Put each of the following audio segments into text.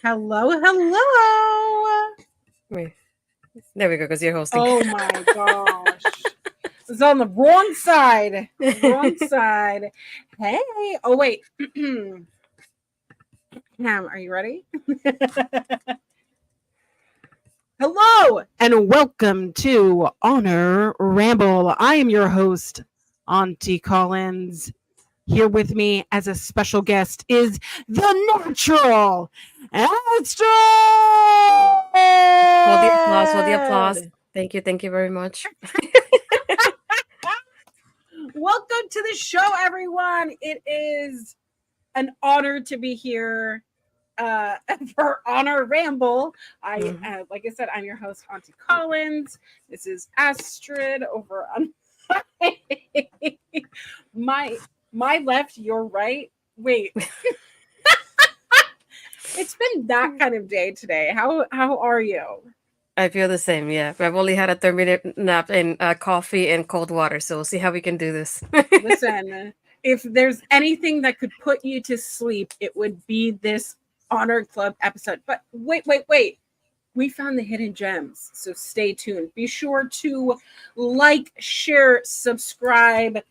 Hello, hello. Wait. There we go, because you're hosting. Oh my gosh. It's on the wrong side. Wrong side. Hey. Oh, wait. Ham, are you ready? Hello, and welcome to Honor Ramble. I am your host, Auntie Collins. Here with me as a special guest is the Natural Astrid. Hold the applause, hold the applause. Thank you very much. Welcome to the show, everyone. It is an honor to be here for Honor Ramble. Like I said, I'm your host, Auntie Collins. This is Astrid over on my left, your right. Wait. It's been that kind of day today. How are you? I feel the same, yeah. I've only had a 30-minute nap and coffee and cold water, so we'll see how we can do this. Listen, if there's anything that could put you to sleep, it would be this Honor Club episode. But wait. We found the hidden gems, so stay tuned. Be sure to like, share, subscribe.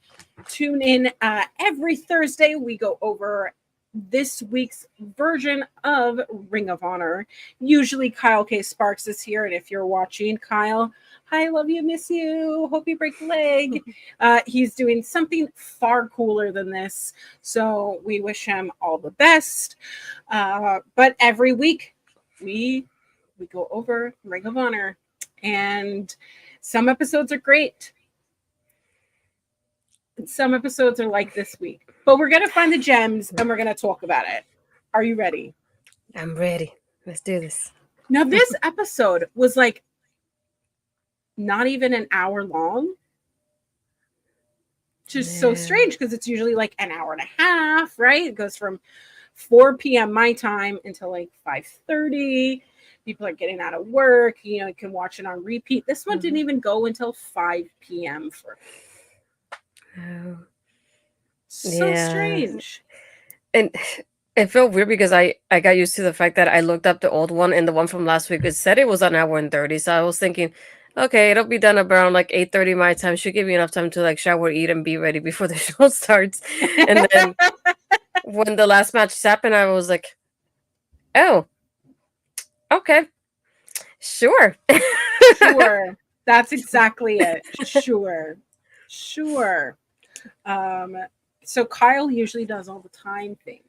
Tune in every Thursday. We go over this week's version of Ring of Honor. Usually Kyle K. Sparks is here, and if you're watching, Kyle, hi, love you, miss you, hope you break the leg. He's doing something far cooler than this, so we wish him all the best. But every week we go over Ring of Honor, and some episodes are great. Some episodes are like this week, but we're going to find the gems and we're going to talk about it. Are you ready? I'm ready. Let's do this. Now, this episode was like not even an hour long, which is so strange because it's usually like an hour and a half, right? It goes from 4 p.m. my time until like 5:30. People are getting out of work. You know, you can watch it on repeat. This one didn't even go until 5 p.m. for me. Oh. So strange. And it felt weird because I got used to the fact that I looked up the old one, and the one from last week, it said it was an hour and 30. So I was thinking, okay, it'll be done around like 8:30 my time. Should give me enough time to like shower, eat, and be ready before the show starts. And then when the last match happened, I was like, oh, okay, sure. Sure. That's exactly it. Sure. So Kyle usually does all the time things.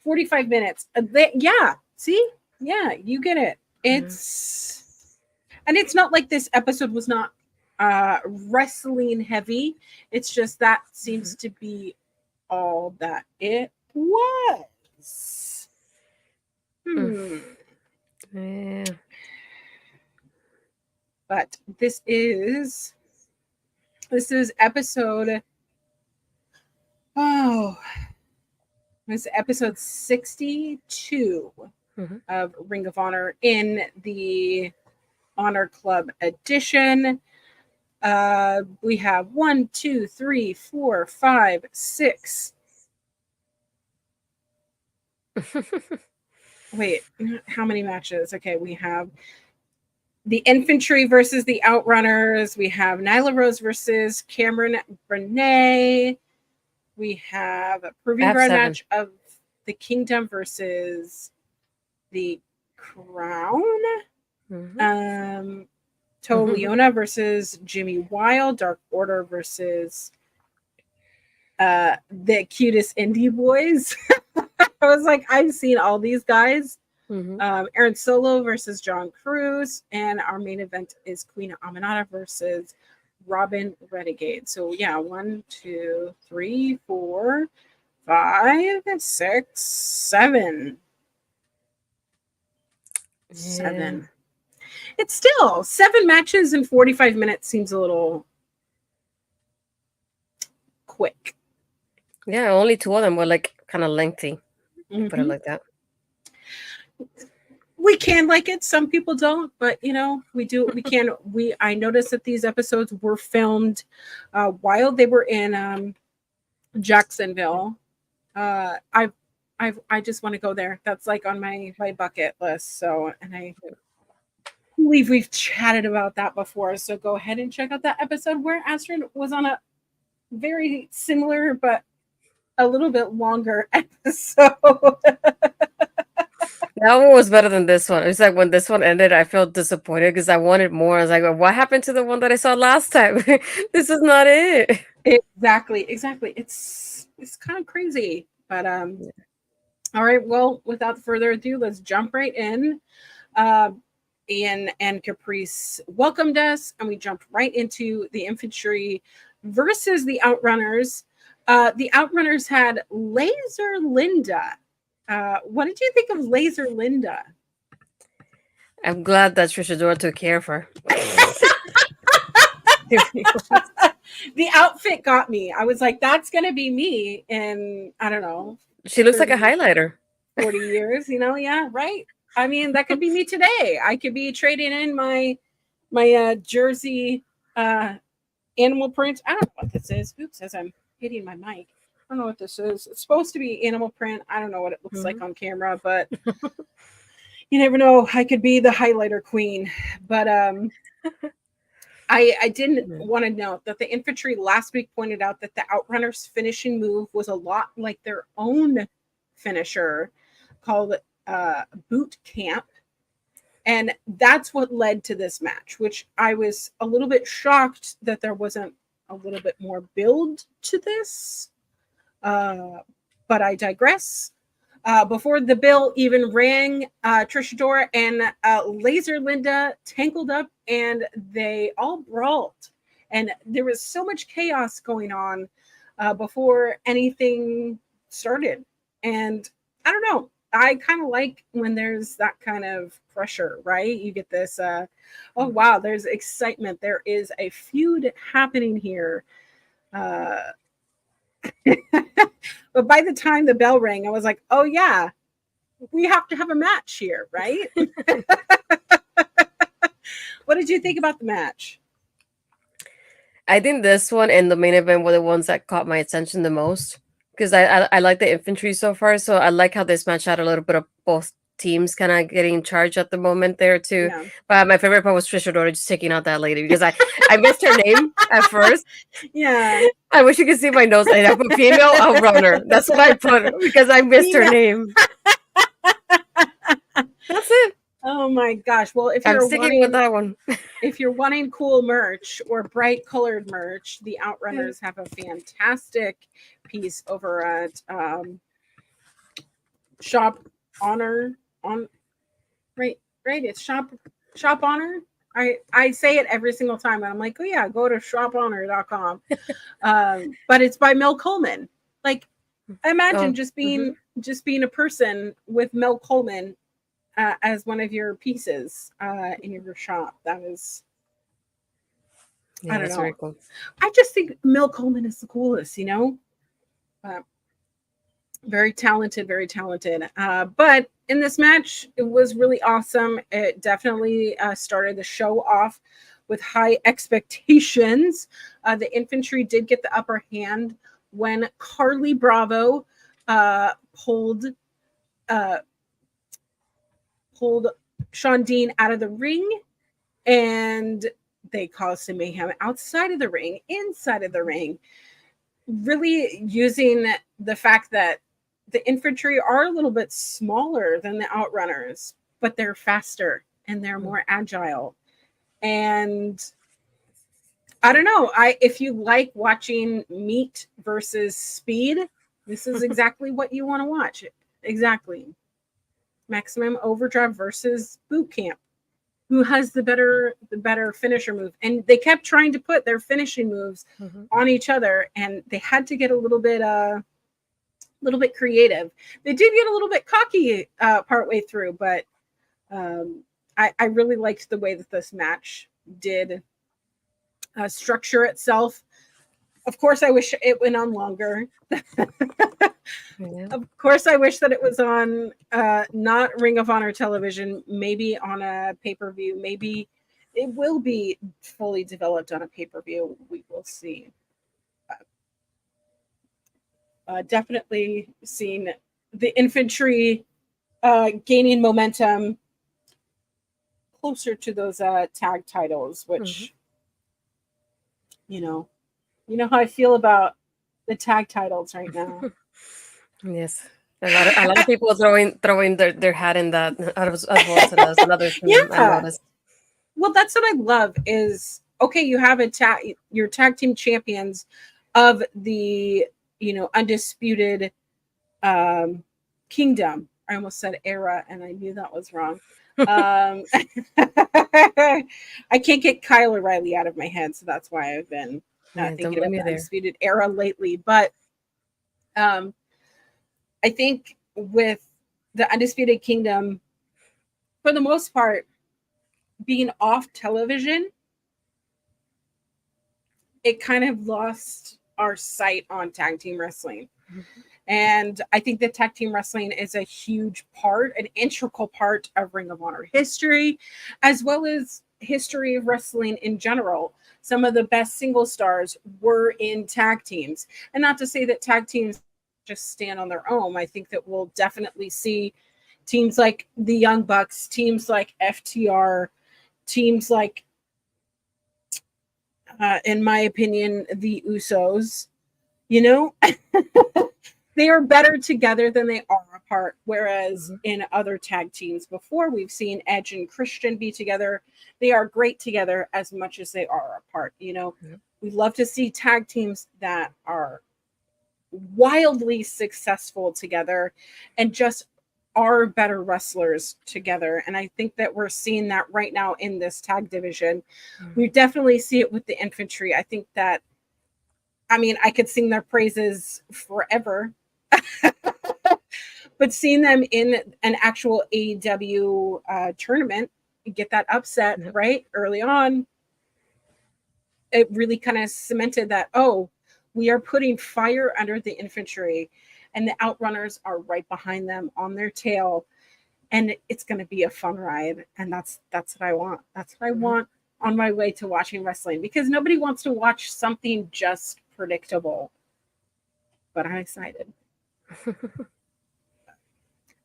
45 minutes. Yeah. See? Yeah, you get it. And it's not like this episode was not wrestling heavy. It's just that seems to be all that it was. Yeah. But this is episode it's episode 62 of Ring of Honor in the Honor Club edition. We have 1, 2, 3, 4, 5, 6. Wait, how many matches? Okay, we have the Infantry versus the Outrunners. We have Nyla Rose versus Cameron Bernay. We have a proving ground match of the Kingdom versus the Crown. Toa Leona versus Jimmy Wild. Dark Order versus the cutest indie boys. I was like, I've seen all these guys. Aaron Solo versus John Cruz, and our main event is Queen Aminata versus Robin Renegade. So yeah, 1, 2, 3, 4, 5, 6, 7. 7. It's still 7 matches in 45 minutes seems a little quick. Yeah, only 2 of them were like kind of lengthy. Put it like that. We can like it. Some people don't, but you know, we do. We can. I noticed that these episodes were filmed while they were in Jacksonville. I just want to go there. That's like on my bucket list. So, and I believe we've chatted about that before. So go ahead and check out that episode where Astrid was on a very similar but a little bit longer episode. That one was better than this one. It's like when this one ended, I felt disappointed because I wanted more. I was like, what happened to the one that I saw last time? This is not it. Exactly. It's kind of crazy. But all right, well, without further ado, let's jump right in. Ian and Caprice welcomed us, and we jumped right into the Infantry versus the Outrunners. The Outrunners had Laser Linda. What did you think of Laser Linda? I'm glad that Trisha Dora took care of her. The outfit got me. I was like, that's going to be me in, I don't know. She looks like a highlighter. 40 years, you know? Yeah, right. I mean, that could be me today. I could be trading in my jersey animal print. I don't know what this is. Oops, as I'm hitting my mic. I don't know what this is. It's supposed to be animal print. I don't know what it looks like on camera, but you never know. I could be the highlighter queen. But I didn't want to note that the Infantry last week pointed out that the Outrunners' finishing move was a lot like their own finisher called Boot Camp. And that's what led to this match, which I was a little bit shocked that there wasn't a little bit more build to this. But I digress. Before the bell even rang, Trisha Dora and Laser Linda tangled up and they all brawled. And there was so much chaos going on before anything started. And I don't know. I kind of like when there's that kind of pressure, right? You get this, oh, wow, there's excitement. There is a feud happening here. But by the time the bell rang, I was like, oh, yeah, we have to have a match here, right? What did you think about the match? I think this one and the main event were the ones that caught my attention the most because I like the Infantry so far. So I like how this match had a little bit of both teams kind of getting charged at the moment there too. Yeah. But my favorite part was Trisha Dora just taking out that lady because I missed her name at first. Yeah. I wish you could see my notes. I put female outrunner. That's what I put because I missed her name. That's it. Oh my gosh. Well, if I'm sticking with that one. If you're wanting cool merch or bright colored merch, the Outrunners have a fantastic piece over at Shop Honor on right. It's Shop Honor. I say it every single time, and I'm like, oh yeah, go to shophonor.com. But it's by Mel Coleman. Like, imagine Oh, just being a person with Mel Coleman as one of your pieces in your shop. That is, I yeah, don't that's very know. cool. I just think Mel Coleman is the coolest, you know. Uh, Very talented, very talented. But in this match, it was really awesome. It definitely started the show off with high expectations. The infantry did get the upper hand when Carly Bravo pulled uh, pulled Sean Dean out of the ring, and they caused some mayhem outside of the ring, inside of the ring, really using the fact that the infantry are a little bit smaller than the outrunners, but they're faster and they're more agile. And I don't know, if you like watching meat versus speed, this is exactly what you want to watch. Exactly. Maximum Overdrive versus Boot Camp. Who has the better finisher move? And they kept trying to put their finishing moves on each other, and they had to get a little bit creative. They did get a little bit cocky partway through, but I really liked the way that this match did structure itself. Of course, I wish it went on longer. Yeah. Of course, I wish that it was on not Ring of Honor television, maybe on a pay per view. Maybe it will be fully developed on a pay per view. We will see. Definitely seen the infantry gaining momentum closer to those tag titles, which you know, you know how I feel about the tag titles right now. Yes. A lot of people throwing their hat in that as well. So that's another thing I Yeah, noticed. well, that's what I love is okay. You have your tag team champions of the undisputed um, kingdom. I almost said era, and I knew that was wrong. Um, I can't get Kyle O'Reilly out of my head, so that's why I've been Yeah, don't thinking blame about me the there. undisputed era lately. But um, I think with the undisputed kingdom, for the most part, being off television, it kind of lost our sight on tag team wrestling. And I think that tag team wrestling is a huge part, an integral part of Ring of Honor history, as well as history of wrestling in general. Some of the best single stars were in tag teams. And not to say that tag teams just stand on their own. I think that we'll definitely see teams like the Young Bucks, teams like FTR, teams like, in my opinion, the Usos, you know, they are better together than they are apart. Whereas in other tag teams before, we've seen Edge and Christian be together. They are great together as much as they are apart. You know, we love to see tag teams that are wildly successful together and just are better wrestlers together. And I think that we're seeing that right now in this tag division. We definitely see it with the infantry. I think that, I mean, I could sing their praises forever, but seeing them in an actual AEW tournament, get that upset Yep. right early on, it really kind of cemented that, oh, we are putting fire under the infantry, and the outrunners are right behind them on their tail, and it's going to be a fun ride. And that's what I want. That's what I want on my way to watching wrestling, because nobody wants to watch something just predictable. But I'm excited.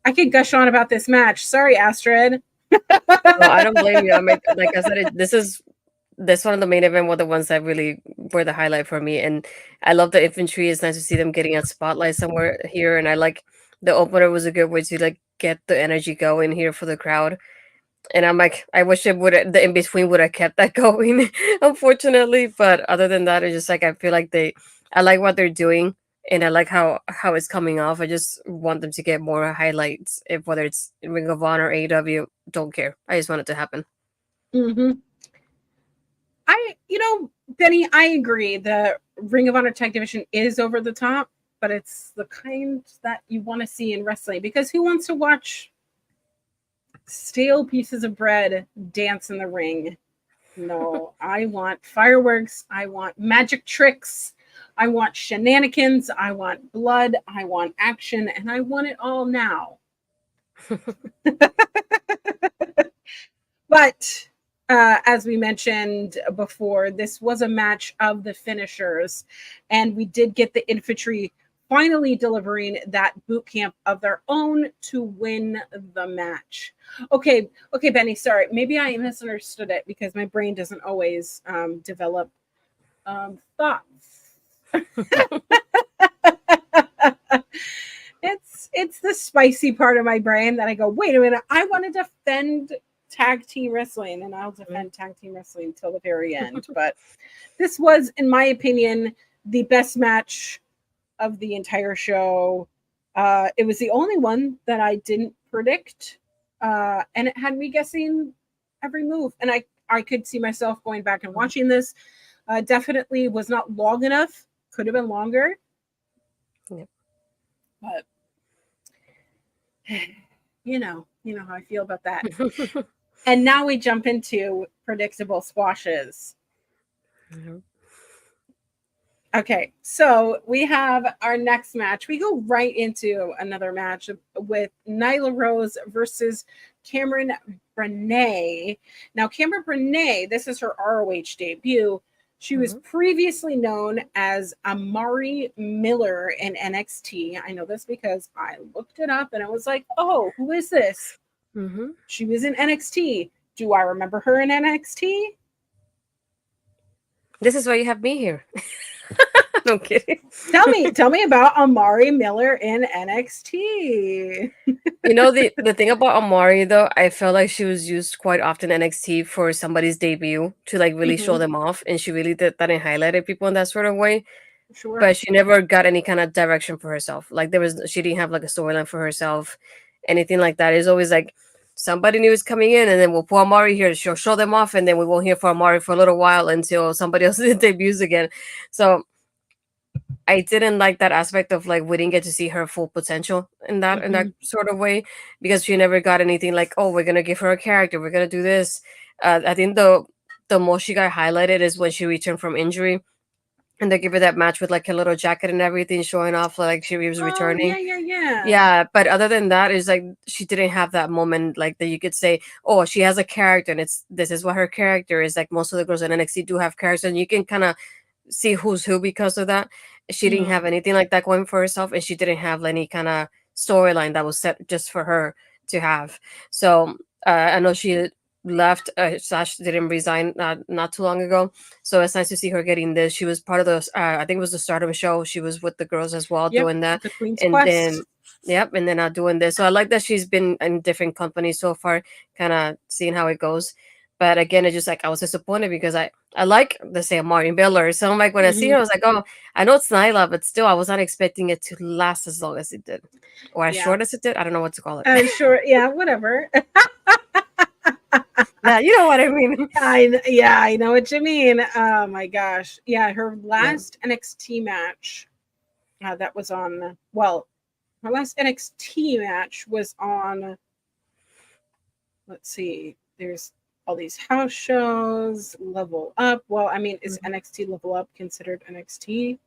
I could gush on about this match. Sorry, Astrid. No, I don't blame you. I mean, like I said, this one of the main event were the ones that really were the highlight for me. And I love the infantry. It's nice to see them getting a spotlight somewhere here. And I like the opener was a good way to like get the energy going here for the crowd. And I'm like, I wish it would the in between would have kept that going, unfortunately. But other than that, it's just like I feel like I like what they're doing, and I like how it's coming off. I just want them to get more highlights, if whether it's Ring of Honor, AEW, don't care. I just want it to happen. Mm-hmm. Benny, I agree. The Ring of Honor Tag Division is over the top, but it's the kind that you want to see in wrestling, because who wants to watch stale pieces of bread dance in the ring? No, I want fireworks. I want magic tricks. I want shenanigans. I want blood. I want action. And I want it all now. But as we mentioned before, this was a match of the finishers. And we did get the infantry finally delivering that boot camp of their own to win the match. Okay, Benny, sorry. Maybe I misunderstood it because my brain doesn't always develop thoughts. It's the spicy part of my brain that I go, wait a minute, I want to defend tag team wrestling, and I'll defend tag team wrestling till the very end. But this was, in my opinion, the best match of the entire show. It was the only one that I didn't predict, and it had me guessing every move. And I could see myself going back and watching this. Definitely was not long enough. Could have been longer. Yep. But you know how I feel about that. And now we jump into predictable squashes. Mm-hmm. Okay, so we have our next match. We go right into another match with Nyla Rose versus Cameron Brennan. Now, Cameron Brennan, this is her ROH debut. She was previously known as Amari Miller in NXT. I know this because I looked it up and I was like, oh, who is this? Mm-hmm. She was in NXT. Do I remember her in NXT? This is why you have me here. No kidding. Tell me about Amari Miller in NXT. The thing about Amari, though, I felt like she was used quite often in NXT for somebody's debut to like really show them off, and she really did that and highlighted people in that sort of way. Sure. But she never got any kind of direction for herself. Like she didn't have like a storyline for herself, anything like that. It's always like somebody new is coming in, and then we'll put Amari here. She'll show them off, and then we won't hear from Amari for a little while until somebody else debuts again. So I didn't like that aspect of like we didn't get to see her full potential in that sort of way, because she never got anything like, oh, we're gonna give her a character, we're gonna do this. I think the most she got highlighted is when she returned from injury, and they give her that match with like a little jacket and everything showing off like she was returning. Yeah. But other than that, is like she didn't have that moment like that you could say, oh, she has a character, and this is what her character is. Like most of the girls in NXT do have characters, and you can kind of see who's who because of that. She didn't have anything like that going for herself, and she didn't have any kind of storyline that was set just for her to have. So I know she left / didn't resign not too long ago, so it's nice to see her getting this. She was part of the I think it was the Stardom show. She was with the girls as well, doing that, the Queen's and Quest. And then doing this. So I like that she's been in different companies so far, kind of seeing how it goes. But again, it's just like I was disappointed because I like the same Martin Miller. So I'm like, when I see her, I was like, oh, I know it's Nyla, but still, I was not expecting it to last as long as it did, or as short as it did. I don't know what to call it. Sure, yeah, whatever. Yeah, you know what I mean. I know what you mean. Oh my gosh, yeah, her last NXT match that was on. Well, her last NXT match was on. Let's see. There's all these house shows. Level Up. Well, I mean, is NXT Level Up considered NXT?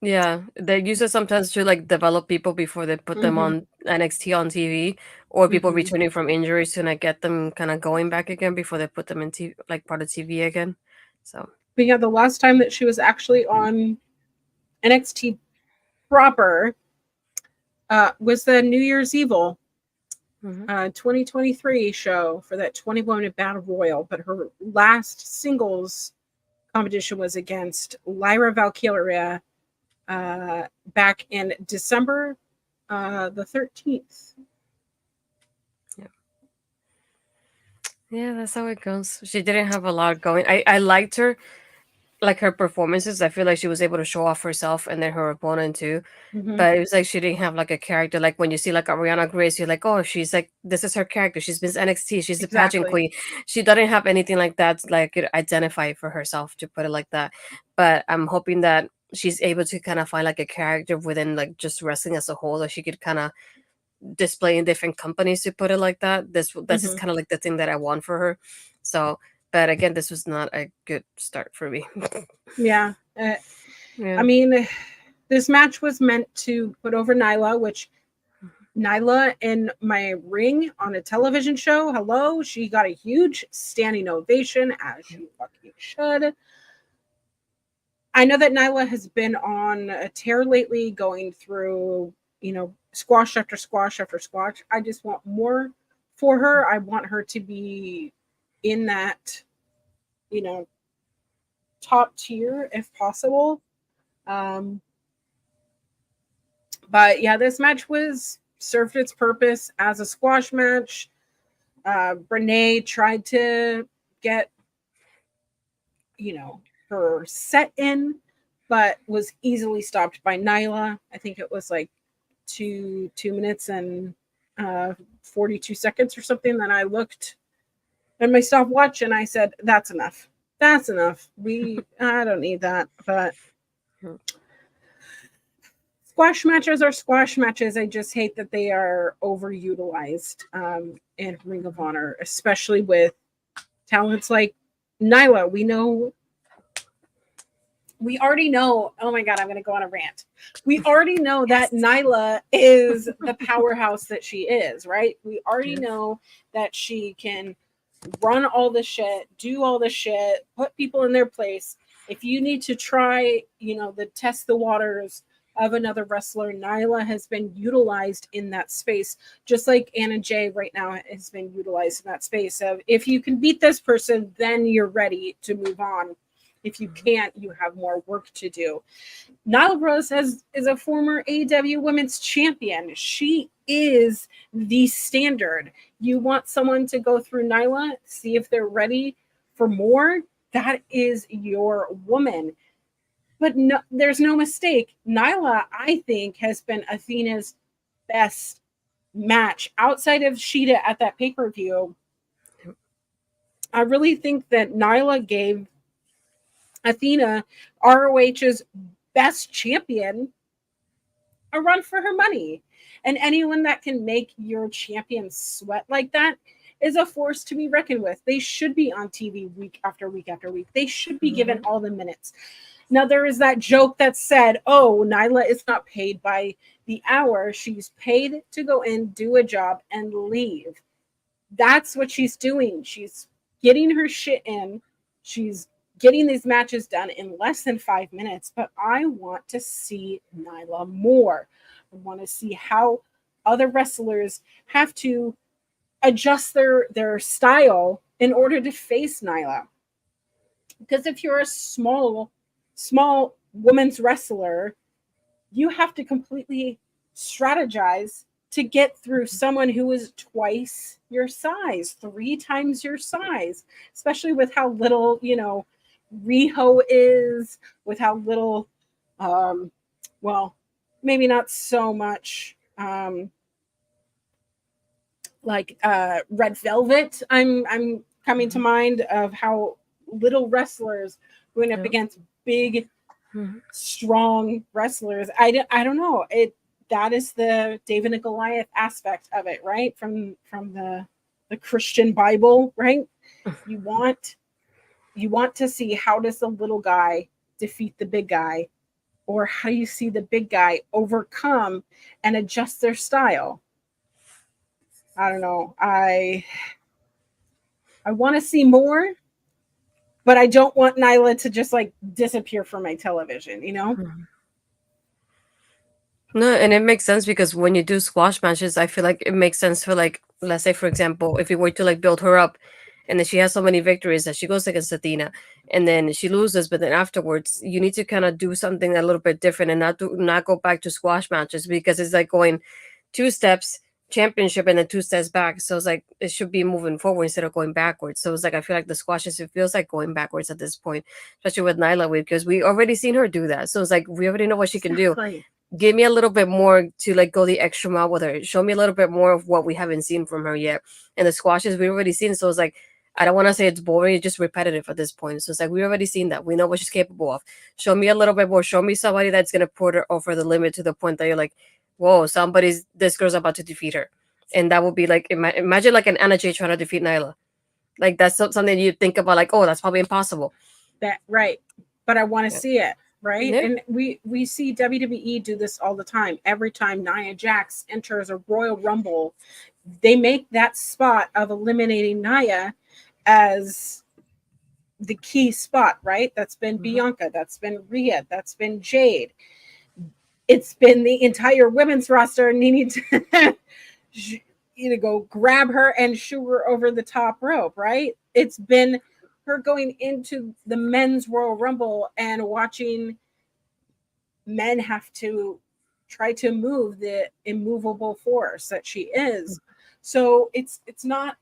Yeah, they use it sometimes to like develop people before they put them on NXT on TV, or people returning from injuries to like get them kind of going back again before they put them in like part of TV again. So, but yeah, the last time that she was actually on NXT proper was the New Year's Evil 2023 show for that 20-woman battle royal. But her last singles competition was against Lyra Valkyria back in December the 13th. Yeah, that's how it goes. She didn't have a lot going. I liked her like her performances. I feel like she was able to show off herself and then her opponent too. Mhm. But it was like she didn't have like a character. Like when you see like Ariana Grace, you're like, oh, she's like this is her character. She's Miss NXT. She's the pageant Exactly. queen. She doesn't have anything like that. Like could identify for herself to put it like that. But I'm hoping that she's able to kind of find like a character within like just wrestling as a whole that she could kind of display in different companies, to put it like that. This is Mhm. kind of like the thing that I want for her. So, but again, this was not a good start for me. Yeah. I Yeah. mean, this match was meant to put over Nyla, which Nyla in my ring on a television show, hello, she got a huge standing ovation, as she fucking should. I know that Nyla has been on a tear lately, going through, squash after squash after squash. I just want more for her. I want her to be in that, you know, top tier if possible. Um, but yeah, this match was served its purpose as a squash match. Renee tried to get, her set in, but was easily stopped by Nyla. I think it was like 2 minutes and 42 seconds or something. Then I looked at my stopwatch and I said, "That's enough. That's enough. I don't need that." But squash matches are squash matches. I just hate that they are overutilized in Ring of Honor, especially with talents like Nyla. We already know. Oh my God, I'm going to go on a rant. We already know that Nyla is the powerhouse that she is, right? We already know that she can run all the shit, do all the shit, put people in their place. If you need to try, the test the waters of another wrestler, Nyla has been utilized in that space, just like Anna Jay right now has been utilized in that space of, if you can beat this person, then you're ready to move on. If you can't, you have more work to do. Nyla Rose is a former AEW Women's Champion. She is the standard. You want someone to go through Nyla, see if they're ready for more. That is your woman. But no, there's no mistake. Nyla, I think, has been Athena's best match outside of Sheeta at that pay-per-view. I really think that Nyla gave Athena, ROH's best champion, a run for her money. And anyone that can make your champion sweat like that is a force to be reckoned with. They should be on TV week after week after week. They should be given all the minutes. Now, there is that joke that said, oh, Nyla is not paid by the hour. She's paid to go in, do a job, and leave. That's what she's doing. She's getting her shit in. She's getting these matches done in less than 5 minutes. But I want to see Nyla more. I want to see how other wrestlers have to adjust their style in order to face Nyla. Because if you're a small women's wrestler, you have to completely strategize to get through someone who is twice your size, 3 times your size, especially with how little, Riho is, with how little, well, maybe not so much like Red Velvet. I'm coming to mind of how little wrestlers going up against big, strong wrestlers. I don't know. That is the David and Goliath aspect of it, right? From the Christian Bible, right? You want to see, how does the little guy defeat the big guy, or how do you see the big guy overcome and adjust their style? I don't know. I want to see more, but I don't want Nyla to just like disappear from my television, No, and it makes sense because when you do squash matches, I feel like it makes sense for like, let's say for example, if you were to like build her up, and then she has so many victories that she goes against Athena, and then she loses, but then afterwards you need to kind of do something a little bit different and not go back to squash matches, because it's like going 2 steps championship and then 2 steps back. So it's like it should be moving forward instead of going backwards. So it's like I feel like the squashes, it feels like going backwards at this point, especially with Nyla, because we already seen her do that. So it's like we already know what she can do. Give me a little bit more to like go the extra mile with her. Show me a little bit more of what we haven't seen from her yet. And the squashes we already seen. So it's like I don't want to say it's boring, it's just repetitive at this point. So it's like we already seen that. We know what she's capable of. Show me a little bit more. Show me somebody that's gonna put her over the limit to the point that you're like, whoa, this girl's about to defeat her. And that would be like imagine like an Anna Jay trying to defeat Nyla. Like that's something you think about, like, oh, that's probably impossible. That right. But I want to see it. Right. Yeah. And we see WWE do this all the time. Every time Nia Jax enters a Royal Rumble, they make that spot of eliminating Nia as the key spot, right? That's been Bianca, that's been Rhea, that's been Jade. It's been the entire women's roster needing to go grab her and shoo her over the top rope, right? It's been her going into the men's Royal Rumble and watching men have to try to move the immovable force that she is. So it's not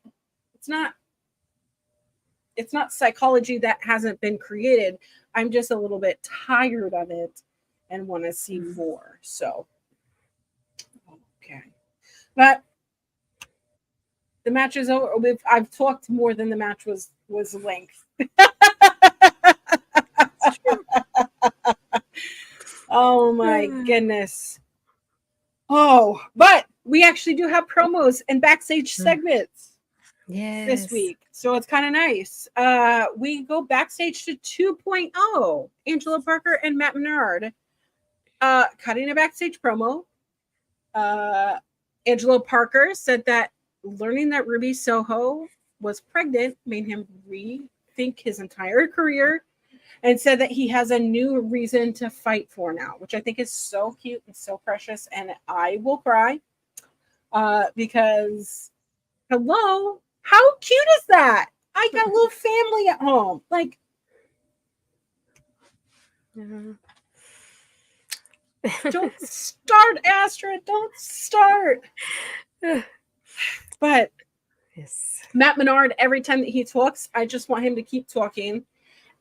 psychology that hasn't been created. I'm just a little bit tired of it and want to see more. So okay. But the match is over. I've talked more than the match was length. Oh my goodness. Oh, but we actually do have promos and backstage segments this week. So it's kind of nice. We go backstage to 2.0. Angela Parker and Matt Menard cutting a backstage promo. Angela Parker said that learning that Ruby Soho was pregnant made him rethink his entire career, and said that he has a new reason to fight for now, which I think is so cute and so precious. And I will cry because, hello, how cute is that? I got a little family at home. Like, don't start, Astrid. Don't start. But yes. Matt Menard, every time that he talks, I just want him to keep talking.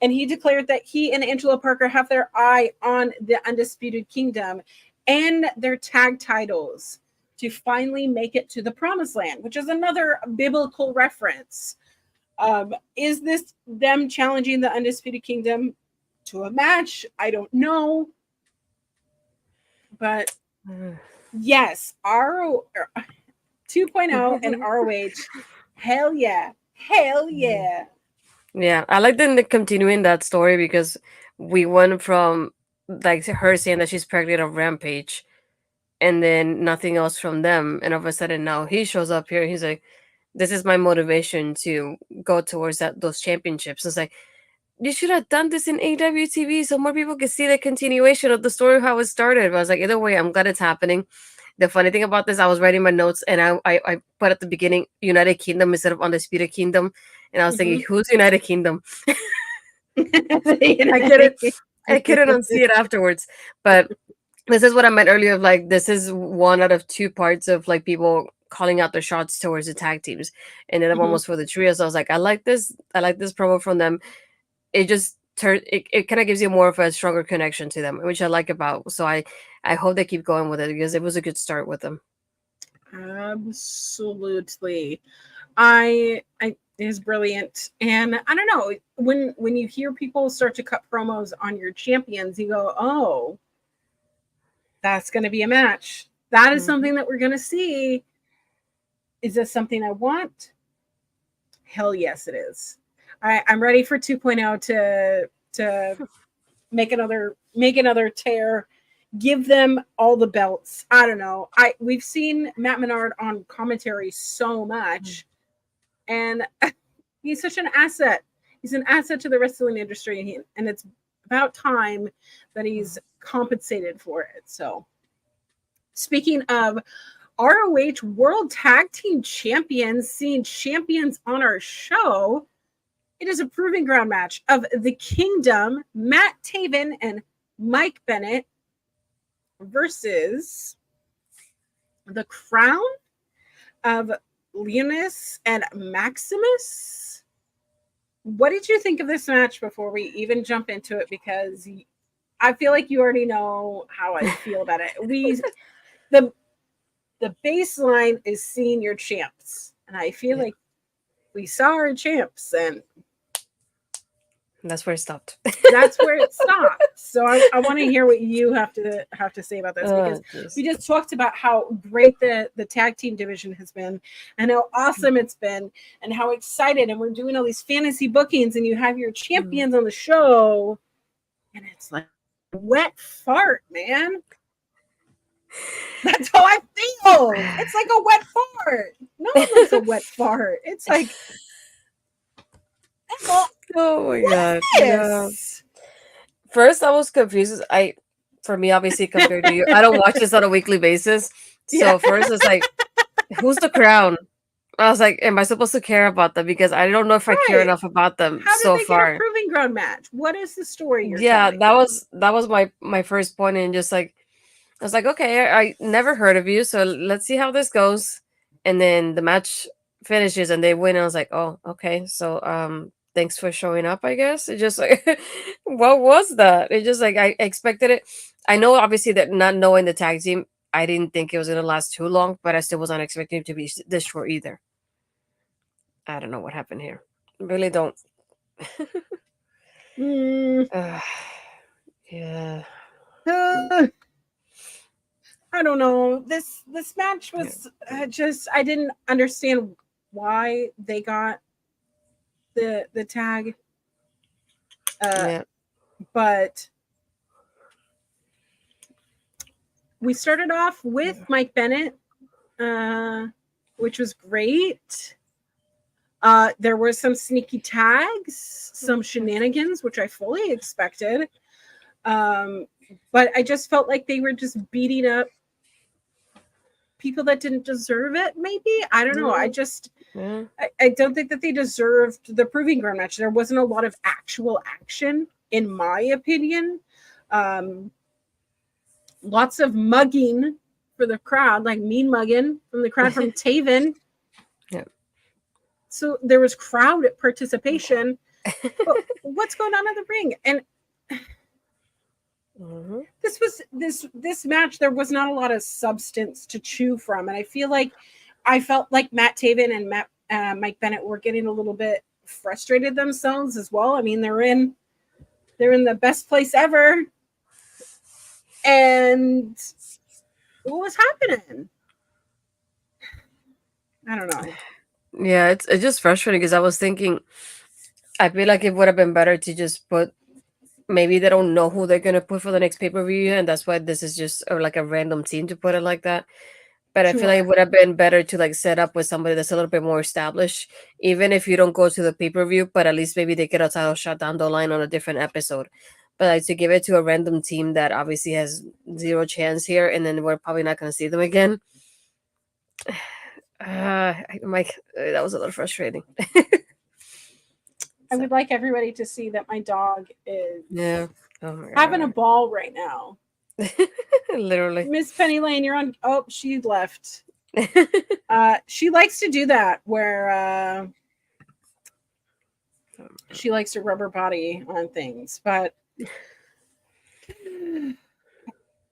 And he declared that he and Angela Parker have their eye on the Undisputed Kingdom and their tag titles to finally make it to the Promised Land, which is another biblical reference. Is this them challenging the Undisputed Kingdom to a match? I don't know. But yes, 2.0 and ROH, hell yeah. Hell yeah. Yeah, I like them continuing that story because we went from like her saying that she's pregnant on Rampage and then nothing else from them. And all of a sudden now he shows up here. He's like, this is my motivation to go towards those championships. It's like, you should have done this in AWTV so more people could see the continuation of the story of how it started. But I was like, either way, I'm glad it's happening. The funny thing about this, I was writing my notes and I put at the beginning United Kingdom instead of Undisputed Kingdom. And I was thinking, who's United Kingdom? I couldn't unsee it afterwards. But this is what I meant earlier of like, this is one out of 2 parts of like people calling out their shots towards the tag teams. And then one was for the trios. So I was like, I like this promo from them. It just it kind of gives you more of a stronger connection to them, which I like about. So I hope they keep going with it because it was a good start with them. Absolutely. It is brilliant. And I don't know, when you hear people start to cut promos on your champions, you go, oh, that's going to be a match. That is something that we're going to see. Is this something I want? Hell yes, it is. I'm ready for 2.0 to make another tear. Give them all the belts. I don't know. We've seen Matt Menard on commentary so much, and he's such an asset. He's an asset to the wrestling industry, and it's about time that he's compensated for it. So, speaking of ROH World Tag Team Champions, seeing champions on our show, it is a proving ground match of the Kingdom, Matt Taven and Mike Bennett versus the Crown of Leonis and Maximus. What did you think of this match before we even jump into it? Because I feel like you already know how I feel about it. The baseline is seeing your champs, and I feel like we saw our champs, and that's where it stopped. that's where it stopped. So I want to hear what you have to say about this, because we just talked about how great the tag team division has been and how awesome it's been and how excited, and we're doing all these fantasy bookings and you have your champions on the show, and it's like wet fart, man. That's how I feel. It's like a wet fart. No one likes a wet fart. It's like, oh my god. Yeah. First, I was confused. For me, obviously, compared to you, I don't watch this on a weekly basis. So first, it's like, who's the crown? I was like, am I supposed to care about them? Because I don't know if I care enough about them so far. Get a proving ground match? What is the story? That was my first point, and just like I was like, okay, I never heard of you, so let's see how this goes. And then the match finishes, and they win. And I was like, oh, okay, so thanks for showing up. I guess it just like, what was that? It just like I expected it. I know, obviously, that not knowing the tag team, I didn't think it was gonna last too long, but I still was not expecting it to be this short either. I don't know what happened here. Really don't. Yeah. I don't know. This match was just, I didn't understand why they got the tag. But we started off with Mike Bennett, which was great. There were some sneaky tags, some shenanigans, which I fully expected. But I just felt like they were just beating up people that didn't deserve it. Maybe, I don't know. I just I don't think that they deserved the proving ground match. There wasn't a lot of actual action, in my opinion. Lots of mugging for the crowd, like mean mugging from the crowd from Taven. Yeah. So there was crowd participation. But what's going on in the ring? And this match, there was not a lot of substance to chew from, and I felt like Matt Taven and Mike Bennett were getting a little bit frustrated themselves as well. I mean, they're in the best place ever, and what was happening? I don't know. Yeah, it's just frustrating because I was thinking, I feel like it would have been better to just put. Maybe they don't know who they're gonna put for the next pay-per-view, and that's why this is just like a random team to put it like that. But I feel like it would have been better to like set up with somebody that's a little bit more established, even if you don't go to the pay-per-view, but at least maybe they get a title shot down the line on a different episode. But like to give it to a random team that obviously has zero chance here, and then we're probably not gonna see them again. Mike, that was a little frustrating. I would like everybody to see that my dog is having a ball right now. Literally. Miss Penny Lane, you're on. Oh, she left. She likes to do that where she likes to rub her body on things. But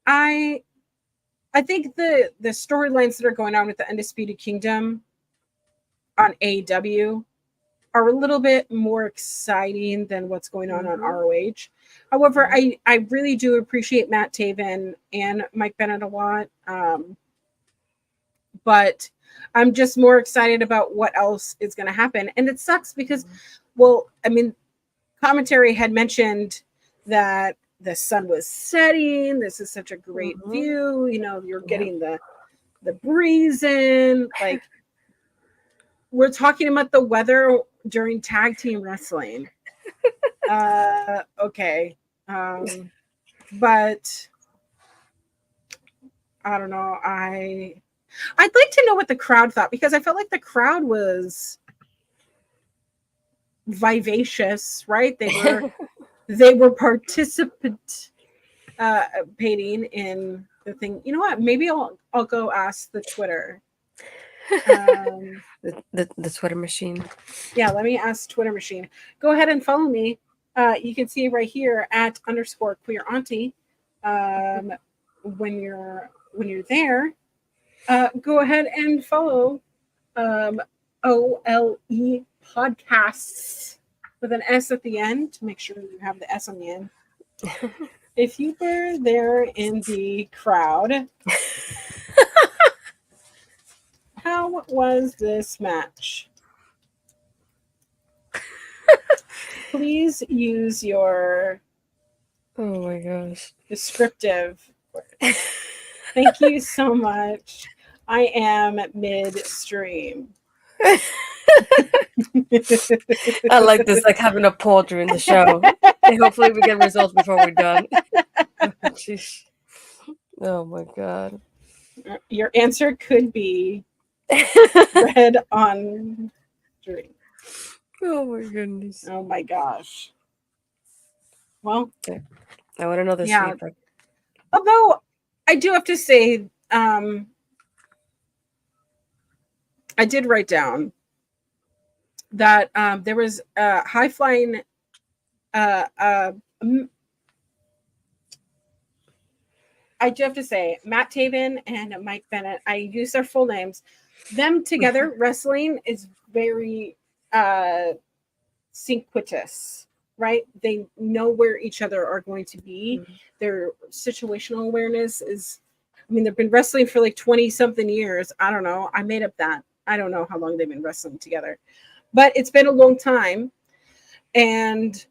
I think the storylines that are going on with the Undisputed Kingdom on AEW are a little bit more exciting than what's going on ROH. However, I really do appreciate Matt Taven and Mike Bennett a lot. But I'm just more excited about what else is going to happen. And it sucks because, well, I mean, commentary had mentioned that the sun was setting. This is such a great view. You know, you're getting the breeze in. Like, we're talking about the weather during tag team wrestling. Okay. But I don't know. I'd like to know what the crowd thought, because I felt like the crowd was vivacious, right? They were participating in the thing. You know what? Maybe I'll go ask the Twitter. The Twitter machine. Yeah, let me ask Twitter machine. Go ahead and follow me. You can see right here at _queer auntie. When you're there, go ahead and follow OLE podcasts with an S at the end to make sure you have the S on the end. If you were there in the crowd, how was this match? Please use your Oh my gosh. descriptive words. Thank you so much. I am midstream. I like this, like having a poll during the show. And hopefully we get results before we're done. Jeez. Oh my god. Your answer could be red on drink. Oh my goodness. Oh my gosh. Well, I want to know this feedback. Although I do have to say, I did write down that there was a high flying I do have to say, Matt Taven and Mike Bennett, I use their full names. Them together wrestling is very synchronous, right? They know where each other are going to be. Mm-hmm. Their situational awareness is, I mean, they've been wrestling for like 20 something years. I don't know. I made up that. I don't know how long they've been wrestling together, but it's been a long time. And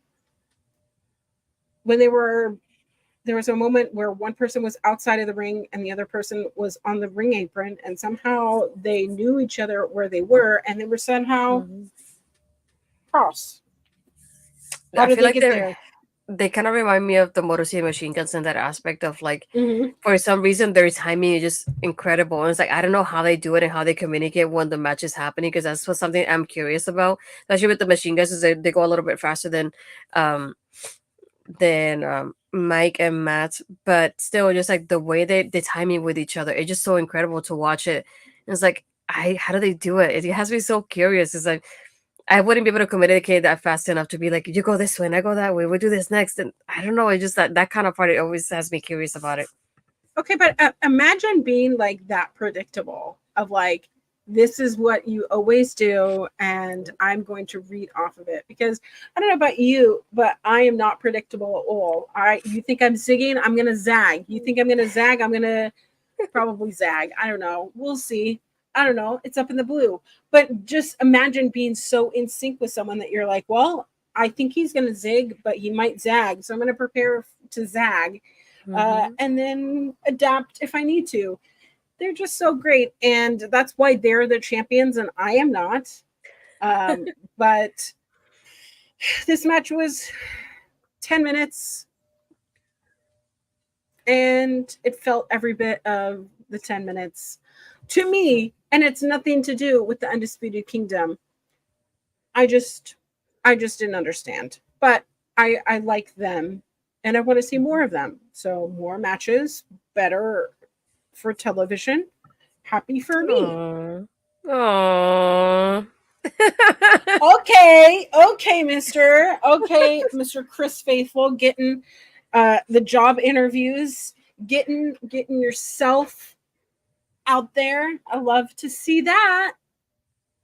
when there was a moment where one person was outside of the ring and the other person was on the ring apron, and somehow they knew each other where they were, and they were somehow cross. How did they get there? They kind of remind me of the Motor City Machine Guns in that aspect of like, for some reason, their timing is just incredible. And it's like, I don't know how they do it and how they communicate when the match is happening, because that's what something I'm curious about, especially with the Machine Guns, is they go a little bit faster than Mike and Matt, but still just like the way they timing with each other, it's just so incredible to watch it. And it's like, how do they do it? It has me so curious. It's like, I wouldn't be able to communicate that fast enough to be like, you go this way and I go that way, we'll do this next. And I don't know, it's just that kind of part, it always has me curious about it. Okay, but imagine being like that predictable of like, this is what you always do, and I'm going to read off of it, because I don't know about you, but I am not predictable at all. You think I'm zigging, I'm gonna zag. You think I'm gonna zag, I'm gonna probably zag. I don't know. We'll see. I don't know. It's up in the blue. But just imagine being so in sync with someone that you're like, well, I think he's gonna zig, but he might zag, so I'm gonna prepare to zag, and then adapt if I need to. They're just so great, and that's why they're the champions and I am not. But this match was 10 minutes, and it felt every bit of the 10 minutes to me, and it's nothing to do with the Undisputed Kingdom. I just didn't understand, but I like them, and I want to see more of them. So more matches, better for television. Happy for me. Aww. Okay, Mr. Chris Faithful, getting the job interviews, getting yourself out there. I love to see that.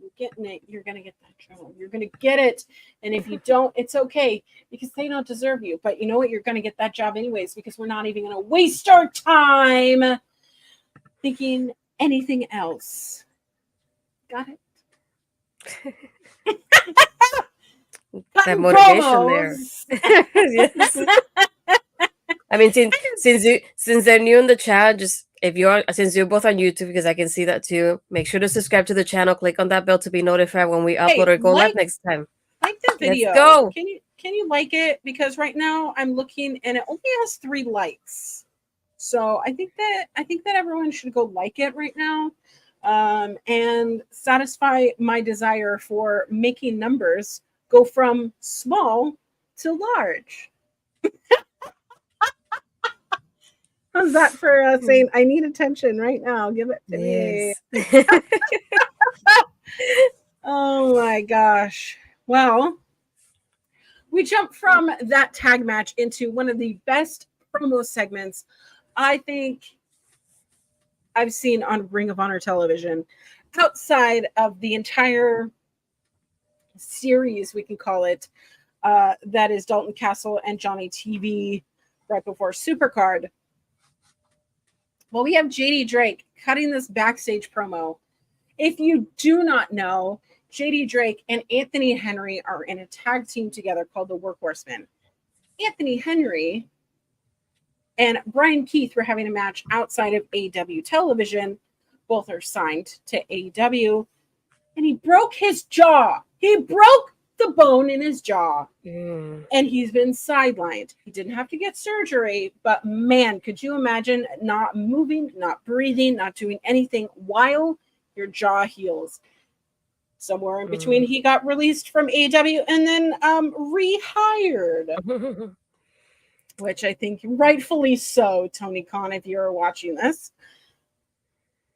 You're getting it. You're gonna get that job. You're gonna get it. And if you don't, it's okay, because they don't deserve you. But you know what? You're gonna get that job anyways, because we're not even gonna waste our time thinking anything else. Got it? That motivation there. Yes. I mean, since they're new in the chat, just since you're both on YouTube, because I can see that too, make sure to subscribe to the channel, click on that bell to be notified when we upload or go live next time. Like the video. Let's go. Can you like it? Because right now I'm looking and it only has 3 likes. So I think that everyone should go like it right now, and satisfy my desire for making numbers go from small to large. How's that for saying I need attention right now? Give it to me. Oh my gosh. Well, we jump from that tag match into one of the best promo segments I think I've seen on Ring of Honor television, outside of the entire series, we can call it, that is Dalton Castle and Johnny TV right before Supercard. Well, we have JD Drake cutting this backstage promo. If you do not know, JD Drake and Anthony Henry are in a tag team together called the Workhorsemen. Anthony Henry and Brian Keith were having a match outside of AEW television. Both are signed to AEW. And he broke his jaw. He broke the bone in his jaw. And he's been sidelined. He didn't have to get surgery, but man, could you imagine not moving, not breathing, not doing anything while your jaw heals? Somewhere in between, he got released from AEW and then rehired. Which I think rightfully so, Tony Khan, if you're watching this.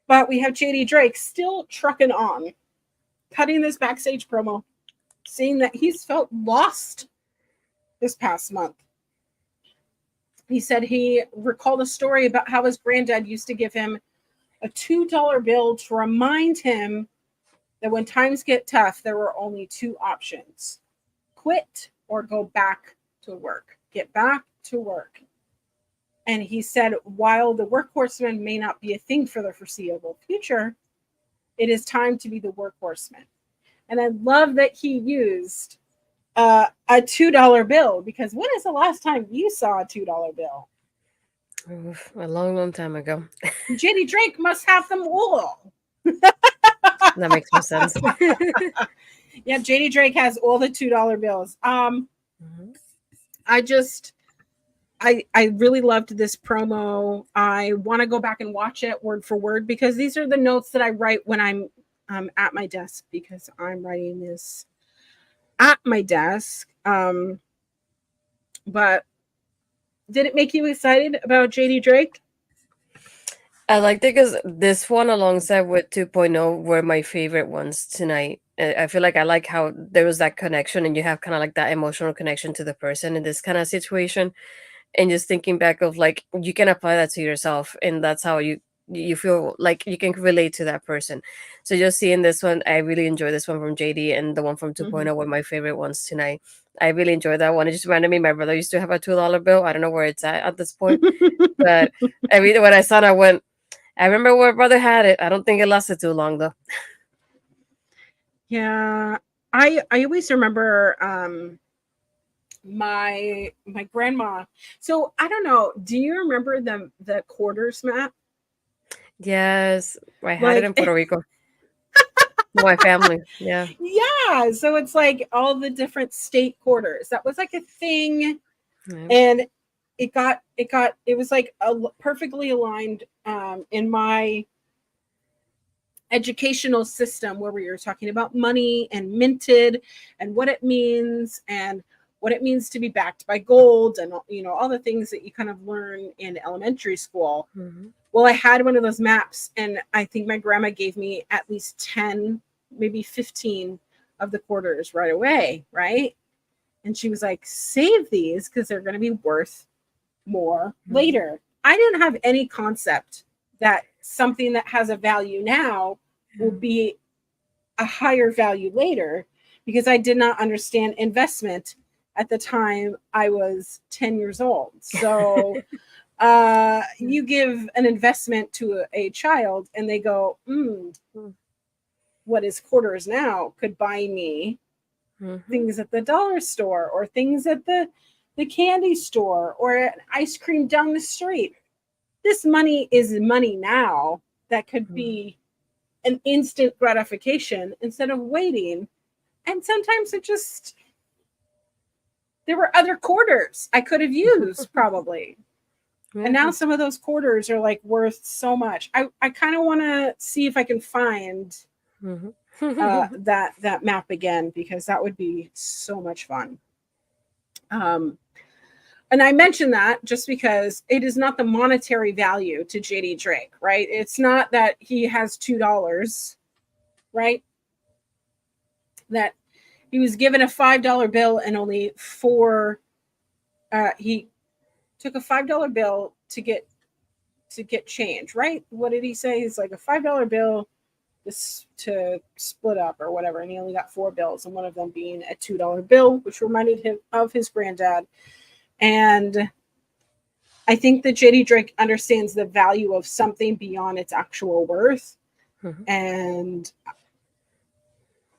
But we have JD Drake still trucking on, cutting this backstage promo, saying that he's felt lost this past month. He said he recalled a story about how his granddad used to give him a $2 bill to remind him that when times get tough, there were only two options: quit or go back to work. Get back to work. And he said, while the workhorseman may not be a thing for the foreseeable future, it is time to be the workhorseman. And I love that he used a $2 bill, because when is the last time you saw a $2 bill? A long, long time ago. JD Drake must have them all. That makes more sense. Yeah, JD Drake has all the $2 bills. I really loved this promo. I want to go back and watch it word for word, because these are the notes that I write when I'm at my desk, because I'm writing this at my desk. But did it make you excited about JD Drake? I liked it because this one alongside with 2.0 were my favorite ones tonight. I feel like I like how there was that connection, and you have kind of like that emotional connection to the person in this kind of situation. And just thinking back of like, you can apply that to yourself, and that's how you feel like you can relate to that person. So just seeing this one, I really enjoyed this one from JD, and the one from 2.0 were my favorite ones tonight. I really enjoyed that one. It just reminded me, my brother used to have a $2 bill. I don't know where it's at this point, but I mean, when I saw it, I remember where brother had it. I don't think it lasted too long though. Yeah, I always remember my grandma. So I don't know. Do you remember the quarters map? Yes, I had it in Puerto Rico. My family, yeah. Yeah, so it's like all the different state quarters. That was like a thing, and it was like perfectly aligned in my educational system, where we were talking about money and minted and what it means and what it means to be backed by gold, and all the things that you kind of learn in elementary school. Well, I had one of those maps, and I think my grandma gave me at least 10, maybe 15 of the quarters right away, right? And she was like, save these because they're going to be worth more later. I didn't have any concept that something that has a value now will be a higher value later, because I did not understand investment at the time I was 10 years old. So you give an investment to a child and they go, what is quarters now could buy me things at the dollar store, or things at the candy store, or an ice cream down the street. This money is money now that could be an instant gratification instead of waiting. And sometimes there were other quarters I could have used probably. And now some of those quarters are like worth so much. I kind of want to see if I can find that map again, because that would be so much fun. And I mention that just because it is not the monetary value to JD Drake, right? It's not that he has $2, right? that he was given a $5 bill and only four. He took a $5 bill to get change, right? What did he say? It's like a $5 bill to split up or whatever, and he only got 4 bills, and one of them being a $2 bill, which reminded him of his granddad. And I think that JD Drake understands the value of something beyond its actual worth. Mhm. And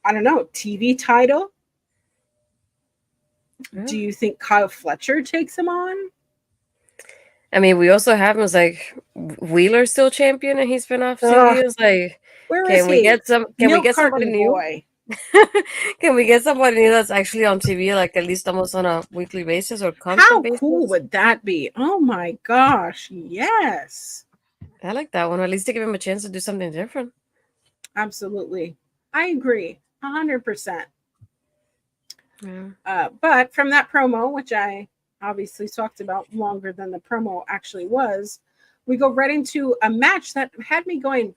I don't know, TV title. Yeah. Do you think Kyle Fletcher takes him on? I mean, we also have him as like Wheeler's still champion, and he's been off TV. It's like, Where is can we he? get some? Can we Milk get somebody carton new? boy. Can we get somebody new that's actually on TV, like at least almost on a weekly basis or constant How basis? cool would that be? Oh my gosh, yes. I like that one. At least to give him a chance to do something different. Absolutely. I agree. 100%. Yeah. But from that promo, which I obviously talked about longer than the promo actually was, we go right into a match that had me going,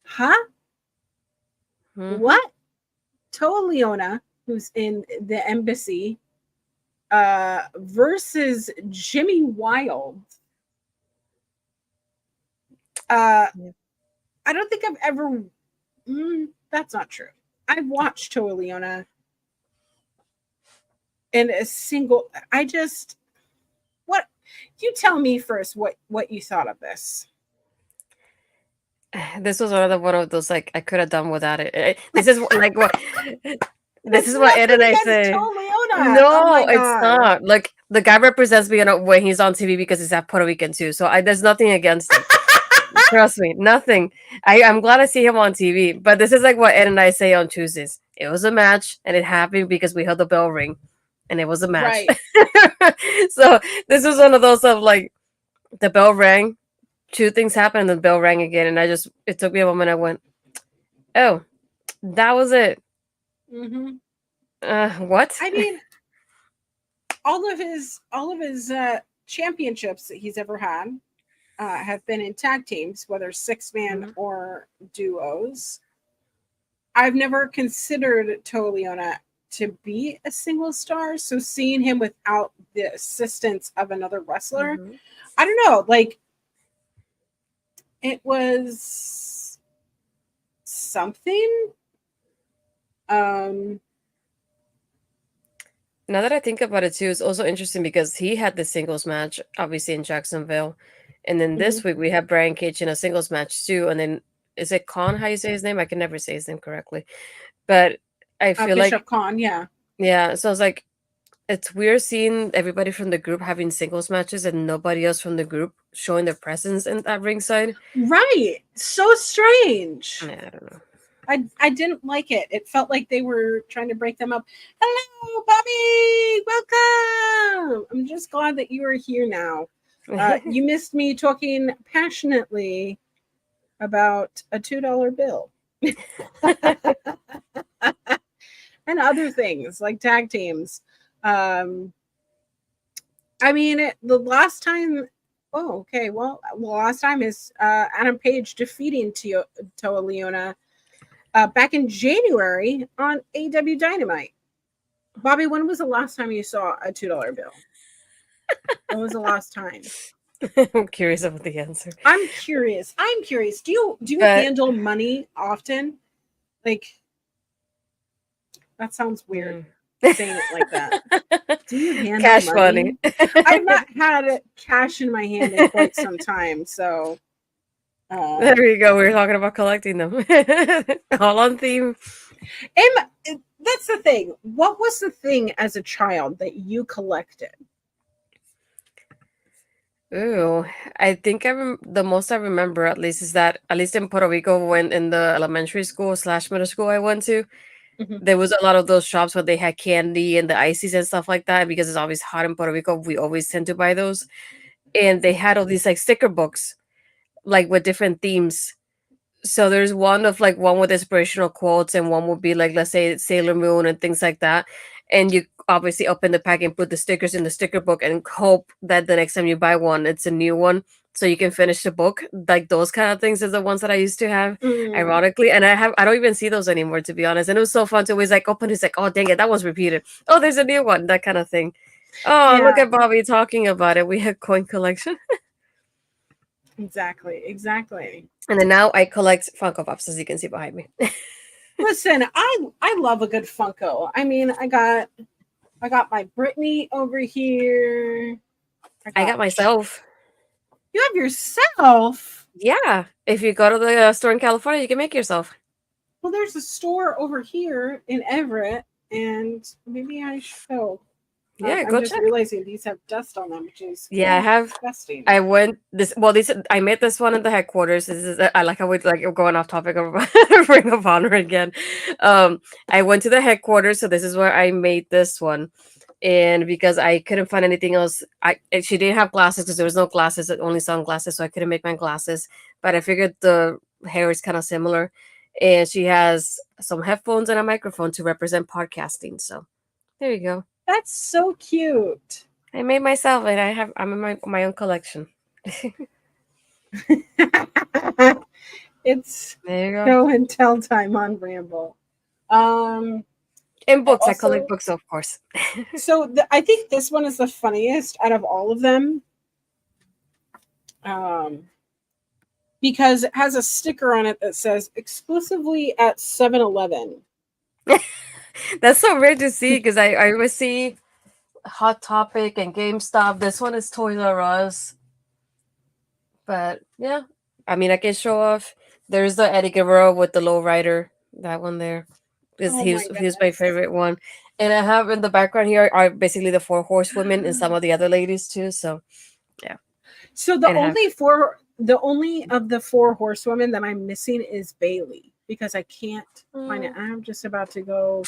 huh? Mhm. What? Toa Leona, who's in the embassy, versus Jimmy Wild. I don't think I've ever. That's not true. I've watched Toa Leona in a single. What? You tell me first what you thought of this. This was one of those like I could have done without it. This is like what this It's is what Ed and I nothing against say. Toa Leona. No, Oh my it's God. not. Like the guy represents me when he's on TV because he's at Puerto Rican too. So there's nothing against him. Trust me, nothing. I'm glad I see him on TV. But this is like what Ed and I say on Tuesdays. It was a match, and it happened because we heard the bell ring, and it was a match. Right. So this was one of those of like the bell rang, 2 things happened, and the bell rang again, and it took me a moment. I went, oh, that was it. What? I mean, all of his championships that he's ever had have been in tag teams, whether 6-man or duos. I've never considered Toa Leona to be a single star, so seeing him without the assistance of another wrestler, I don't know, like it was something. Now that I think about it too, it's also interesting because he had the singles match, obviously in Jacksonville, and then this week we have Brian Cage in a singles match too. And then is it Khan? How you say his name? I can never say his name correctly, but I feel Bishop like Khan, yeah. So it's like it's weird seeing everybody from the group having singles matches and nobody else from the group showing their presence in that ringside. Right, so strange. Yeah, I don't know. I didn't like it. It felt like they were trying to break them up. Hello, Bobby. Welcome. I'm just glad that you are here now. You missed me talking passionately about a $2 bill and other things like tag teams. I mean, the last time. Oh, okay. Well, last time is Adam Page defeating Toa Leona. Back in January on AEW Dynamite. Bobby, when was the last time you saw a $2 bill? When was the last time? I'm curious about the answer. I'm curious. Do you handle money often? Like, that sounds weird. Saying it like that. Do you handle cash money? money? I've not had cash in my hand in quite some time, so. There you go. We were talking about collecting them. All on theme. That's the thing. What was the thing as a child that you collected? Ooh, I think the most I remember at least is that at least in Puerto Rico, when in the elementary school / middle school I went to, there was a lot of those shops where they had candy and the ices and stuff like that because it's always hot in Puerto Rico. We always tend to buy those, and they had all these like sticker books, like with different themes. So there's one with inspirational quotes, and one would be like, let's say Sailor Moon and things like that. And you obviously open the pack and put the stickers in the sticker book and hope that the next time you buy one, it's a new one so you can finish the book. Like those kind of things is the ones that I used to have, Mm. ironically. And I don't even see those anymore, to be honest. And it was so fun to always like open. It's like, oh dang it, that was repeated. Oh, there's a new one, that kind of thing. Oh, look Yeah, at Bobby talking about it. We had coin collection. exactly. And then now I collect Funko Pops, as you can see behind me. Listen, I love a good Funko. I mean, I got my Britney over here. I got myself. You have yourself. Yeah. If you go to the store in California, you can make yourself. Well, there's a store over here in Everett, and maybe I should go. Yeah, I'm go just check. realizing these have dust on them, which is Yeah, I have. disgusting. I went this. Well, this I made this one in the headquarters. This is I like how we like going off topic of Ring of Honor again. I went to the headquarters, so this is where I made this one. And because I couldn't find anything else, she didn't have glasses because there was no glasses, only sunglasses, so I couldn't make my glasses. But I figured the hair is kind of similar, and she has some headphones and a microphone to represent podcasting. So there you go. That's so cute. I made myself, and I'm in my own collection. It's There you go. show and tell time on Ramble. In books, I also- collect books, of course. So I think this one is the funniest out of all of them. Because it has a sticker on it that says exclusively at 7-Eleven. That's so rare to see because I always see Hot Topic and GameStop. This one is Toys R Us. But yeah, I mean, I can show off. There's the Eddie Guerrero with the lowrider. That one there. Oh He was my favorite one. And I have in the background here are basically the 4 horsewomen and some of the other ladies too. So yeah. So the only of the 4 horsewomen that I'm missing is Bailey because I can't find it. I'm just about to go.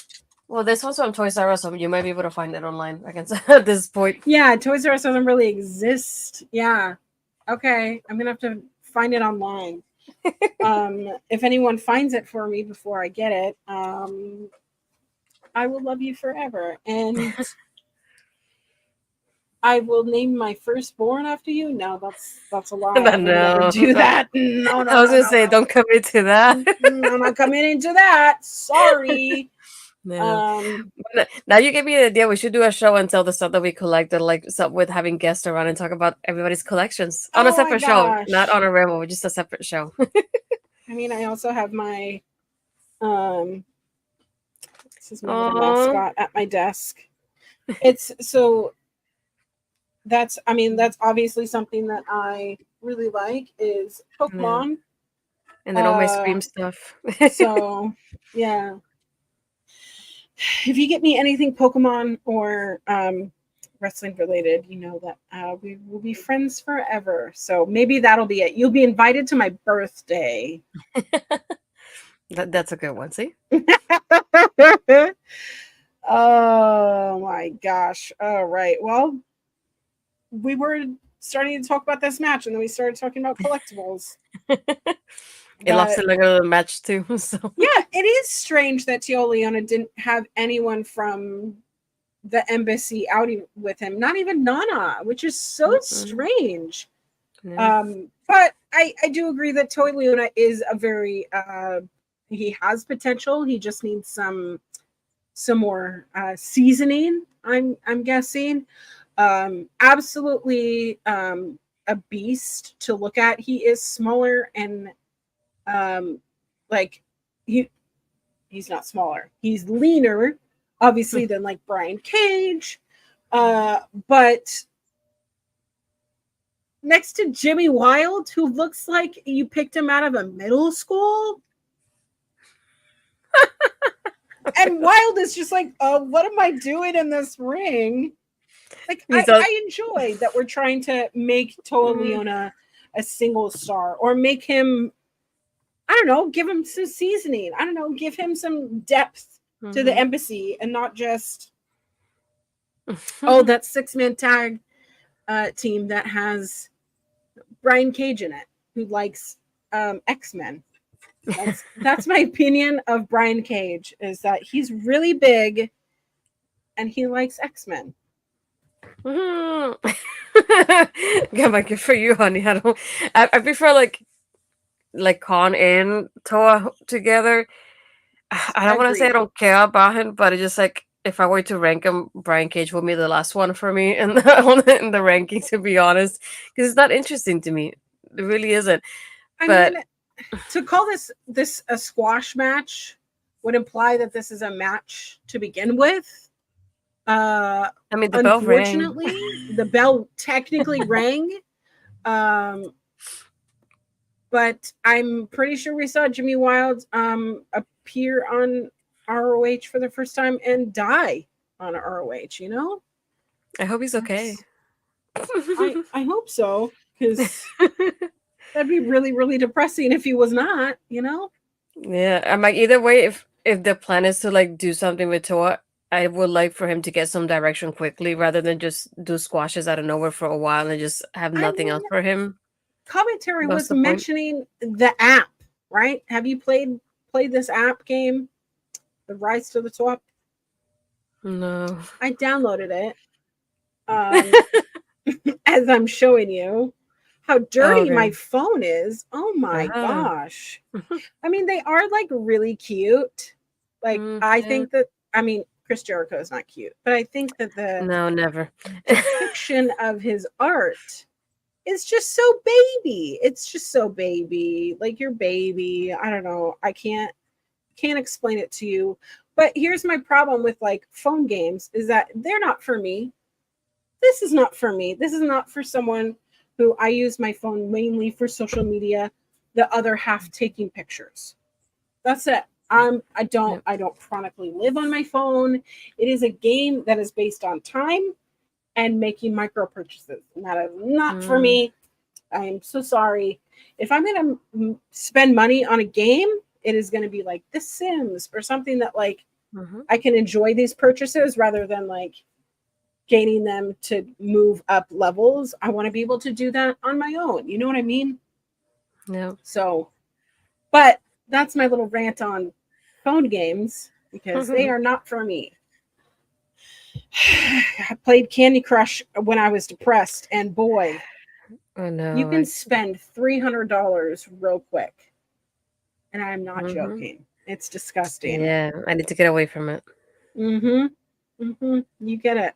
Well, this one's from Toys R Us, so you might be able to find it online. I guess at this point. Yeah, Toys R Us doesn't really exist. Yeah. Okay, I'm gonna have to find it online. If anyone finds it for me before I get it, I will love you forever, and I will name my firstborn after you. No, that's a lie. I would never do that. No, I was gonna say, don't commit to that. I'm not committing to that. Sorry. No. Now you gave me the idea. We should do a show and tell the stuff that we collected, like with having guests around and talk about everybody's collections on a separate show, not on a Ramble, just a separate show. I mean, I also have my this is my little mascot at my desk. It's so that's obviously something that I really like is Pokemon. And then all my Scream stuff. So yeah. If you get me anything Pokemon or wrestling related, you know that we will be friends forever. So maybe that'll be it. You'll be invited to my birthday. That's a good one. See? Oh my gosh. All right. Well, we were starting to talk about this match, and then we started talking about collectibles. It lost the leg of the match too. So yeah, it is strange that Tio Leona didn't have anyone from the embassy out with him, not even Nana, which is so strange. Yeah. But I do agree that Tio Leona is a very he has potential. He just needs some more seasoning. I'm guessing. Absolutely a beast to look at. He is smaller and like he's not smaller. He's leaner, obviously, than like Brian Cage. But next to Jimmy Wild, who looks like you picked him out of a middle school. And Wild is just like, what am I doing in this ring? Like, I enjoy that we're trying to make Toa Leona a single star or make him, I don't know, give him some seasoning. I don't know, give him some depth to the embassy and not just, that 6-man tag team that has Brian Cage in it, who likes X-Men. That's my opinion of Brian Cage, is that he's really big and he likes X-Men. Yeah, but good for you, honey. I prefer like Con and Toa together. I don't want to say I Agreed. don't care about him, but it's just like if I were to rank him, Brian Cage would be the last one for me in the ranking, to be honest, because it's not interesting to me. It really isn't. I mean, But to call this a squash match would imply that this is a match to begin with. I mean, the bell rang. Unfortunately, the bell technically rang. But I'm pretty sure we saw Jimmy Wild appear on ROH for the first time and die on ROH, you know? I hope he's okay. I hope so, because that'd be really, really depressing if he was not, you know? Yeah, I'm like either way. If the plan is to like do something with Toa, I would like for him to get some direction quickly rather than just do squashes out of nowhere for a while and just have I nothing mean, else for him. commentary What's was the point? mentioning the app, right? Have you played this app game, The Rise to the Top? No. I downloaded it. As I'm showing you how Oh, dirty my okay. phone is. Oh my Ah. gosh. I mean, they are like really cute. Like, I Yeah. think that, I mean, Chris Jericho is not cute, but I think that the No, never. depiction of his art is just so baby. It's just so baby. Like your baby. I don't know. I can't explain it to you. But here's my problem with like phone games is that they're not for me. This is not for me. This is not for someone who I use my phone mainly for social media, the other half taking pictures. That's it. Yep. I don't chronically live on my phone. It is a game that is based on time and making micro purchases. And that is not for Mm, me. I am so sorry. If I'm going to spend money on a game, it is going to be like The Sims or something that like mhm. I can enjoy these purchases rather than like gaining them to move up levels. I want to be able to do that on my own. You know what I mean? Yeah. So, but that's my little rant on phone games because they are not for me. I played Candy Crush when I was depressed, and boy, I you know. can spend $300 real quick. And I'm not Mhm. joking. It's disgusting. Yeah, I need to get away from it. You get it.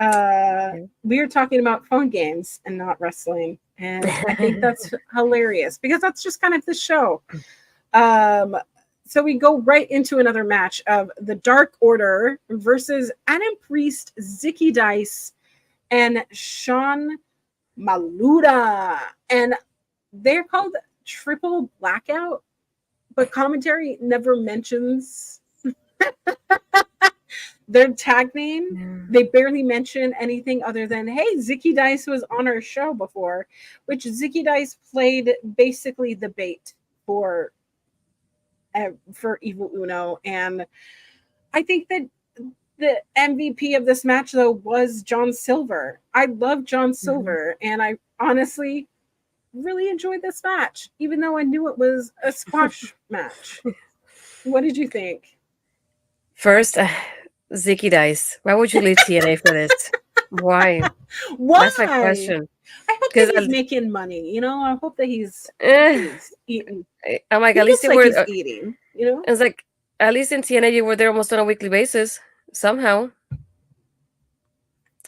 Yeah. We are talking about phone games and not wrestling. And I think that's hilarious because that's just kind of the show. Um, so we go right into another match of the Dark Order versus Adam Priest, Zicky Dice, and Sean Maluda. And they're called Triple Blackout, but commentary never mentions their tag name. Yeah. They barely mention anything other than, hey, Zicky Dice was on our show before, which Zicky Dice played basically the bait for Evil Uno. And I think that the MVP of this match, though, was John Silver. I love John Mhm. Silver, and I honestly really enjoyed this match, even though I knew it was a squash match. What did you think? First, Zicky Dice. Why would you leave TNA for this? Why? That's my Why? question. I hope that Because he's making money. You know, I hope that eh, he's eating. I'm like, He at least looks you like were. he's eating. You know, It's like at least in TNA you were there almost on a weekly basis. Somehow,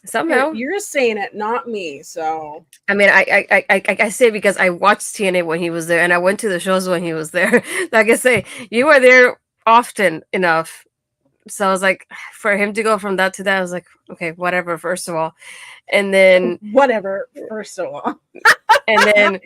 somehow. you're saying it, not me. So I mean, I say because I watched TNA when he was there, and I went to the shows when he was there. Like I say, you were there often enough. So I was like, for him to go from that to that, I was like, okay, whatever. First of all, and then whatever. First of all, and then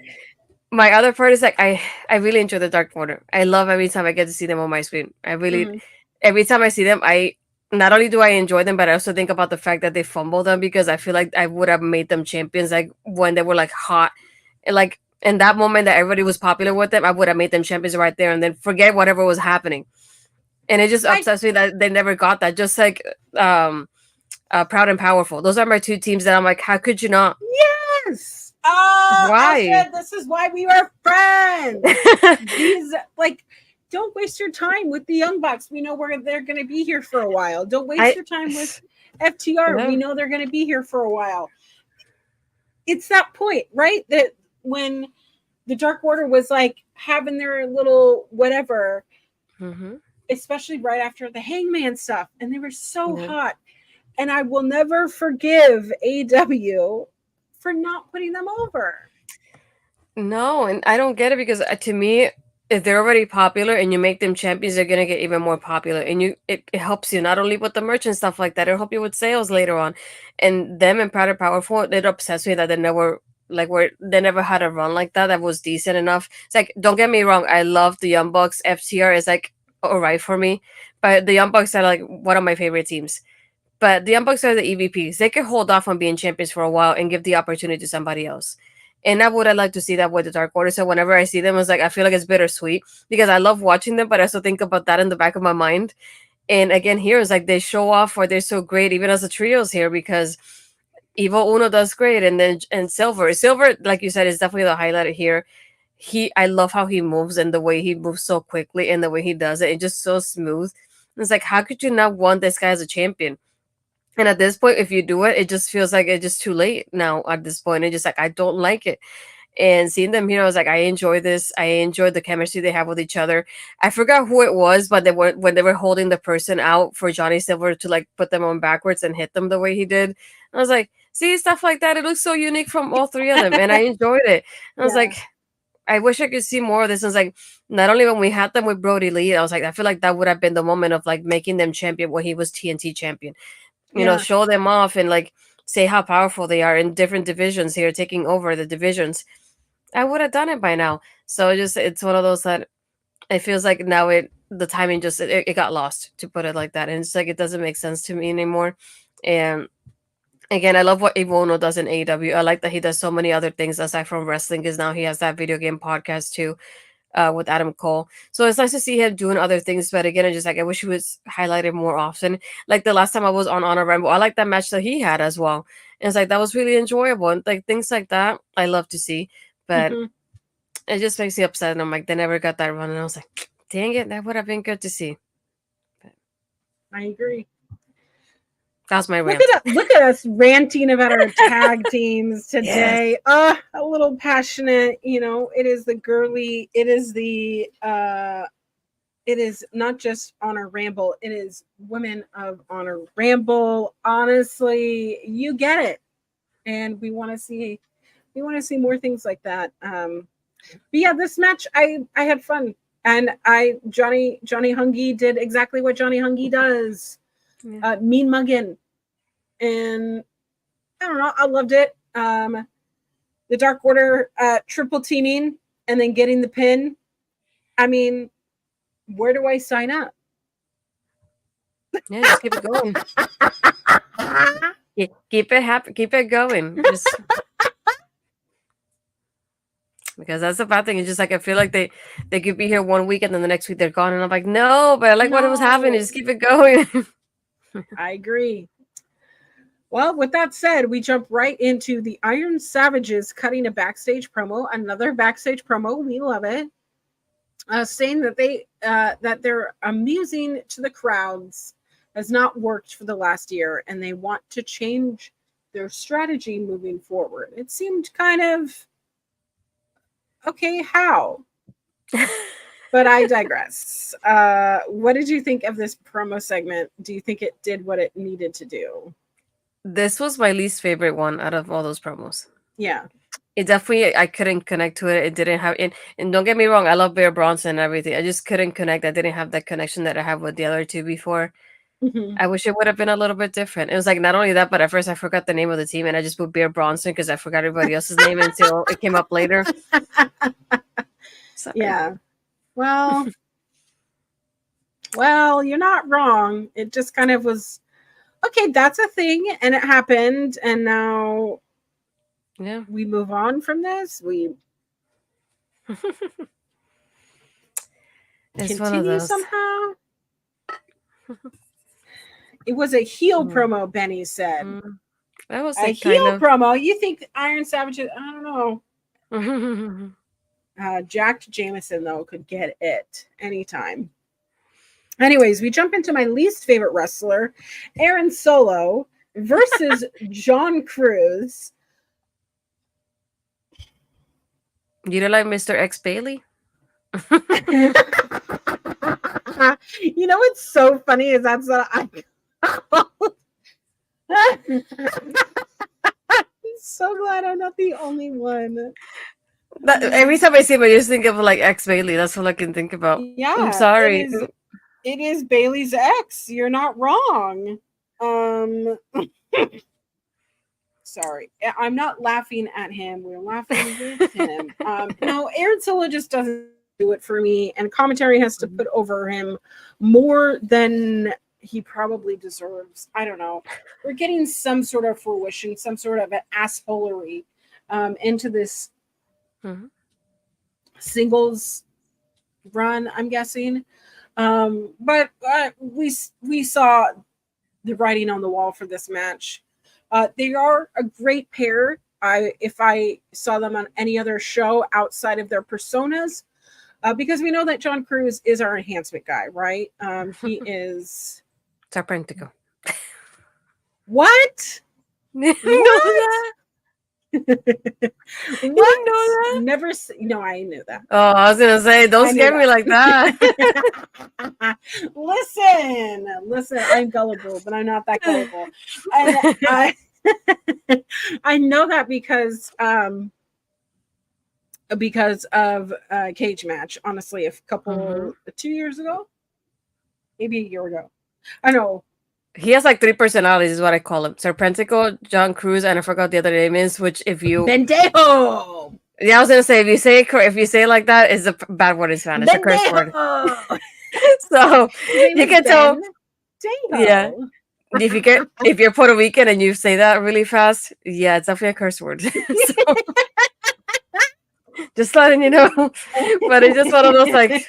my other part is like I really enjoy the Dark Order. I love every time I get to see them on my screen. I really mm-hmm. every time I see them, I not only do I enjoy them, but I also think about the fact that they fumble them because I feel like I would have made them champions like when they were like hot and like in that moment that everybody was popular with them, I would have made them champions right there and then forget whatever was happening. And it just I upsets me that they never got that. Just like Proud and Powerful. Those are my two teams that I'm like, how could you not? yes. Why? Astrid, this is why we are friends. These like. Don't waste your time with the Young Bucks. We know they're going to be here for a while. Don't waste I your time with FTR. yeah. We know they're going to be here for a while. it's that point, right? That when the Dark Order was like having their little whatever, especially right after the Hangman stuff, and they were so hot. And I will never forgive AEW for not putting them over. No, and I don't get it because to me, if they're already popular and you make them champions, they're gonna get even more popular, and it helps you not only with the merch and stuff like that, it'll help you with sales later on. And them and Proud and Powerful, they're obsessed with that. They never they never had a run like that was decent enough. It's like, don't get me wrong, I love the Young Bucks. FTR is like all right for me, but the Young Bucks are like one of my favorite teams. But the Young Bucks are the EVPs. They could hold off on being champions for a while and give the opportunity to somebody else. And I would have liked to see that with the Dark Order. So whenever I see them, it's like I feel like it's bittersweet because I love watching them, but I also think about that in the back of my mind. And again, here it's like they show off or they're so great, even as the trios here, because Evil Uno does great, and then and Silver, like you said, is definitely the highlight here. I love how he moves and the way he moves so quickly and the way he does it. It's just so smooth. It's like, how could you not want this guy as a champion? And at this point, if you do it, it just feels like it's just too late now at this point. It's just like, I don't like it. And seeing them here, I was like, I enjoy this. I enjoy the chemistry they have with each other. I forgot who it was, but they were when they were holding the person out for Johnny Silver to like put them on backwards and hit them the way he did. I was like, see, stuff like that. It looks so unique from all three of them. And I enjoyed it. I was like, I wish I could see more of this. And it's like, not only when we had them with Brody Lee, I was like, I feel like that would have been the moment of like making them champion when he was TNT champion. You know, show them off and like say how powerful they are in different divisions here, taking over the divisions. I would have done it by now. So it's one of those that it feels like now the timing just it got lost, to put it like that. And it's like it doesn't make sense to me anymore. And again, I love what Ivono does in AEW. I like that he does so many other things aside from wrestling, because now he has that video game podcast too. With Adam Cole. So it's nice to see him doing other things. But again, I just like I wish he was highlighted more often. Like the last time I was on Honor Ramble, I like that match that he had as well. And it's like that was really enjoyable. And like things like that, I love to see. But it just makes me upset. And I'm like, they never got that run. And I was like, dang it, that would have been good to see. But I agree. That's my rant. Look at us ranting about our tag teams today. Yes. A little passionate, you know. It is the girly, it is the it is not just Honor Ramble, it is Women of Honor Ramble. Honestly, you get it. And we want to see more things like that. But yeah, this match I had fun. And Johnny Hungy did exactly what Johnny Hungy does. Mean mugging, and I don't know, I loved it. The Dark Order triple teaming and then getting the pin. I mean, where do I sign up? Yeah, just keep it going. Keep it happy, keep it going. Because that's the bad thing. It's just like I feel like they could be here 1 week and then the next week they're gone, and I'm like, no, but I like what was happening. Just keep it going. I agree. Well, with that said, we jump right into the Iron Savages cutting a backstage promo. Another backstage promo. We love it. Saying that they're amusing to the crowds has not worked for the last year, and they want to change their strategy moving forward. It seemed kind of okay. How? But I digress. What did you think of this promo segment? Do you think it did what it needed to do? This was my least favorite one out of all those promos. Yeah. It definitely, I couldn't connect to it. It didn't have it. And don't get me wrong, I love Bear Bronson and everything. I just couldn't connect. I didn't have that connection that I have with the other two before. I wish it would have been a little bit different. It was like not only that, but at first I forgot the name of the team and I just put Bear Bronson because I forgot everybody else's name until it came up later. Sorry. Yeah. Well, you're not wrong. It just kind of was, okay, that's a thing and it happened. And now we move on from this. We continue somehow. It was a heel promo, Benny said. That was a heel promo. You think Iron Savages? I don't know. Jack Jameson, though, could get it anytime. Anyways, we jump into my least favorite wrestler, Aaron Solo, versus John Cruz. You don't like Mr. X Bailey? You know what's so funny is that's what I I'm so glad I'm not the only one. Every time I see him, I just think of like X Bailey. That's all I can think about. I'm Yeah, sorry. it is Bailey's ex. You're not wrong. Sorry. I'm not laughing at him. We're laughing with him. No, Aaron Silva just doesn't do it for me, and commentary has to put over him more than he probably deserves. I don't know. We're getting some sort of fruition, some sort of an assholery into this singles run, I'm guessing. But we saw the writing on the wall for this match. They are a great pair. If I saw them on any other show outside of their personas, because we know that John Cruz is our enhancement guy, right? He is Serpentico. What? You What? know that? What? You know that? Never. No, I knew that. Oh, I was gonna say, don't scare me like that. Listen. I'm gullible, but I'm not that gullible. And I know that because of Cage Match. Honestly, a couple 2 years ago, maybe a year ago. I know. He has like 3 personalities, is what I call him. Serpentico, John Cruz, and I forgot the other name is. Which, if you Bendejo. Yeah, I was gonna say, if you say it like that, it's a bad word in Spanish, a curse word. So you can tell. Yeah, if you're Puerto Rican and you say that really fast, yeah, it's definitely a curse word. So, just letting you know. But it's just one of those, like,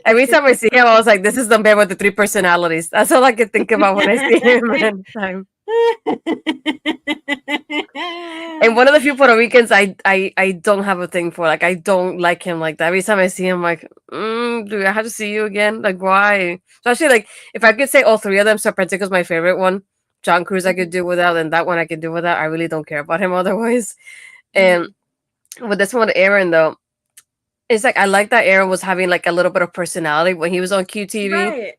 every time I see him, I was like, this is the man with the 3 personalities. That's all I can think about when I see him every time. And one of the few Puerto Ricans I don't have a thing for. Like, I don't like him like that. Every time I see him, like, do I have to see you again? Like, why? Especially, like, if I could say all 3 of them, Serpentico's my favorite one. John Cruz I could do without, and that one I could do without. I really don't care about him otherwise. And with this one, Aaron, though, it's like I like that Aaron was having like a little bit of personality when he was on QTV. Right.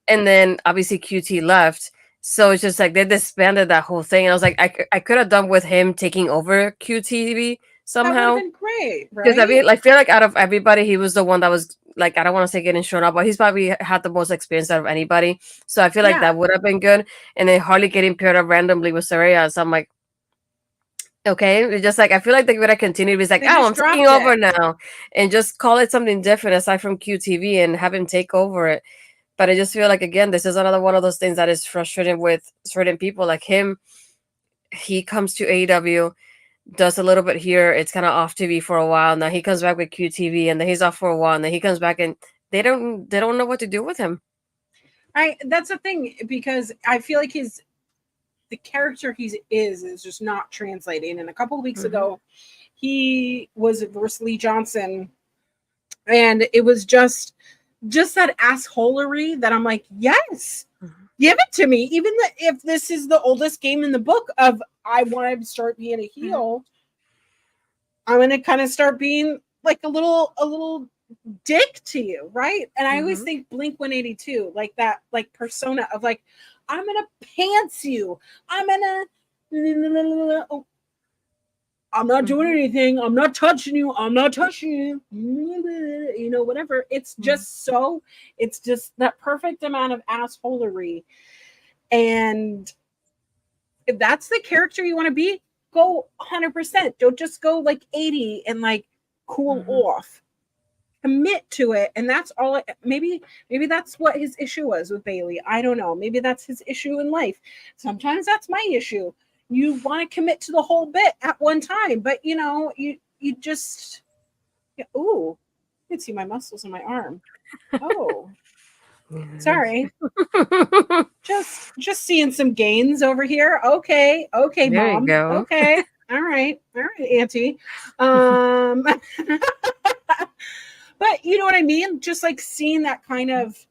And then obviously QT left. So it's just like they disbanded that whole thing. And I was like, I could have done with him taking over QTV somehow. That would have been great, right? Because I feel like out of everybody, he was the one that was like, I don't want to say getting shown up, but he's probably had the most experience out of anybody. So I feel like that would have been good. And then Harley getting paired up randomly with Saraya. So I'm like, okay, it's just like I feel like they would have continued. It's like, I'm taking over now, and just call it something different aside from QTV and have him take over it. But I just feel like, again, this is another one of those things that is frustrating with certain people like him. He comes to AEW, does a little bit here. It's kind of off TV for a while. Now he comes back with QTV, and then he's off for a while. And then he comes back, and they don't know what to do with him. That's the thing, because I feel like the character he is just not translating. And a couple of weeks ago, he was versus Lee Johnson, and it was just that assholery that I'm like, yes, give it to me. Even if this is the oldest game in the book of I want to start being a heel, I'm going to kind of start being like a little dick to you, right? And I always think Blink 182, like that, like persona of like, I'm gonna pants you. I'm not doing anything. I'm not touching you. I'm not touching you. You know, whatever. It's just it's just that perfect amount of assholery. And if that's the character you want to be, go 100%. Don't just go like 80 and like cool off. Commit to it, and that's all. Maybe that's what his issue was with Bailey. I don't know. Maybe that's his issue in life. Sometimes that's my issue. You want to commit to the whole bit at one time, but you know, you just ooh, you can see my muscles in my arm. Oh, sorry. just seeing some gains over here. Okay, there Mom. You go. Okay, all right, Auntie. But you know what I mean? Just like seeing that kind of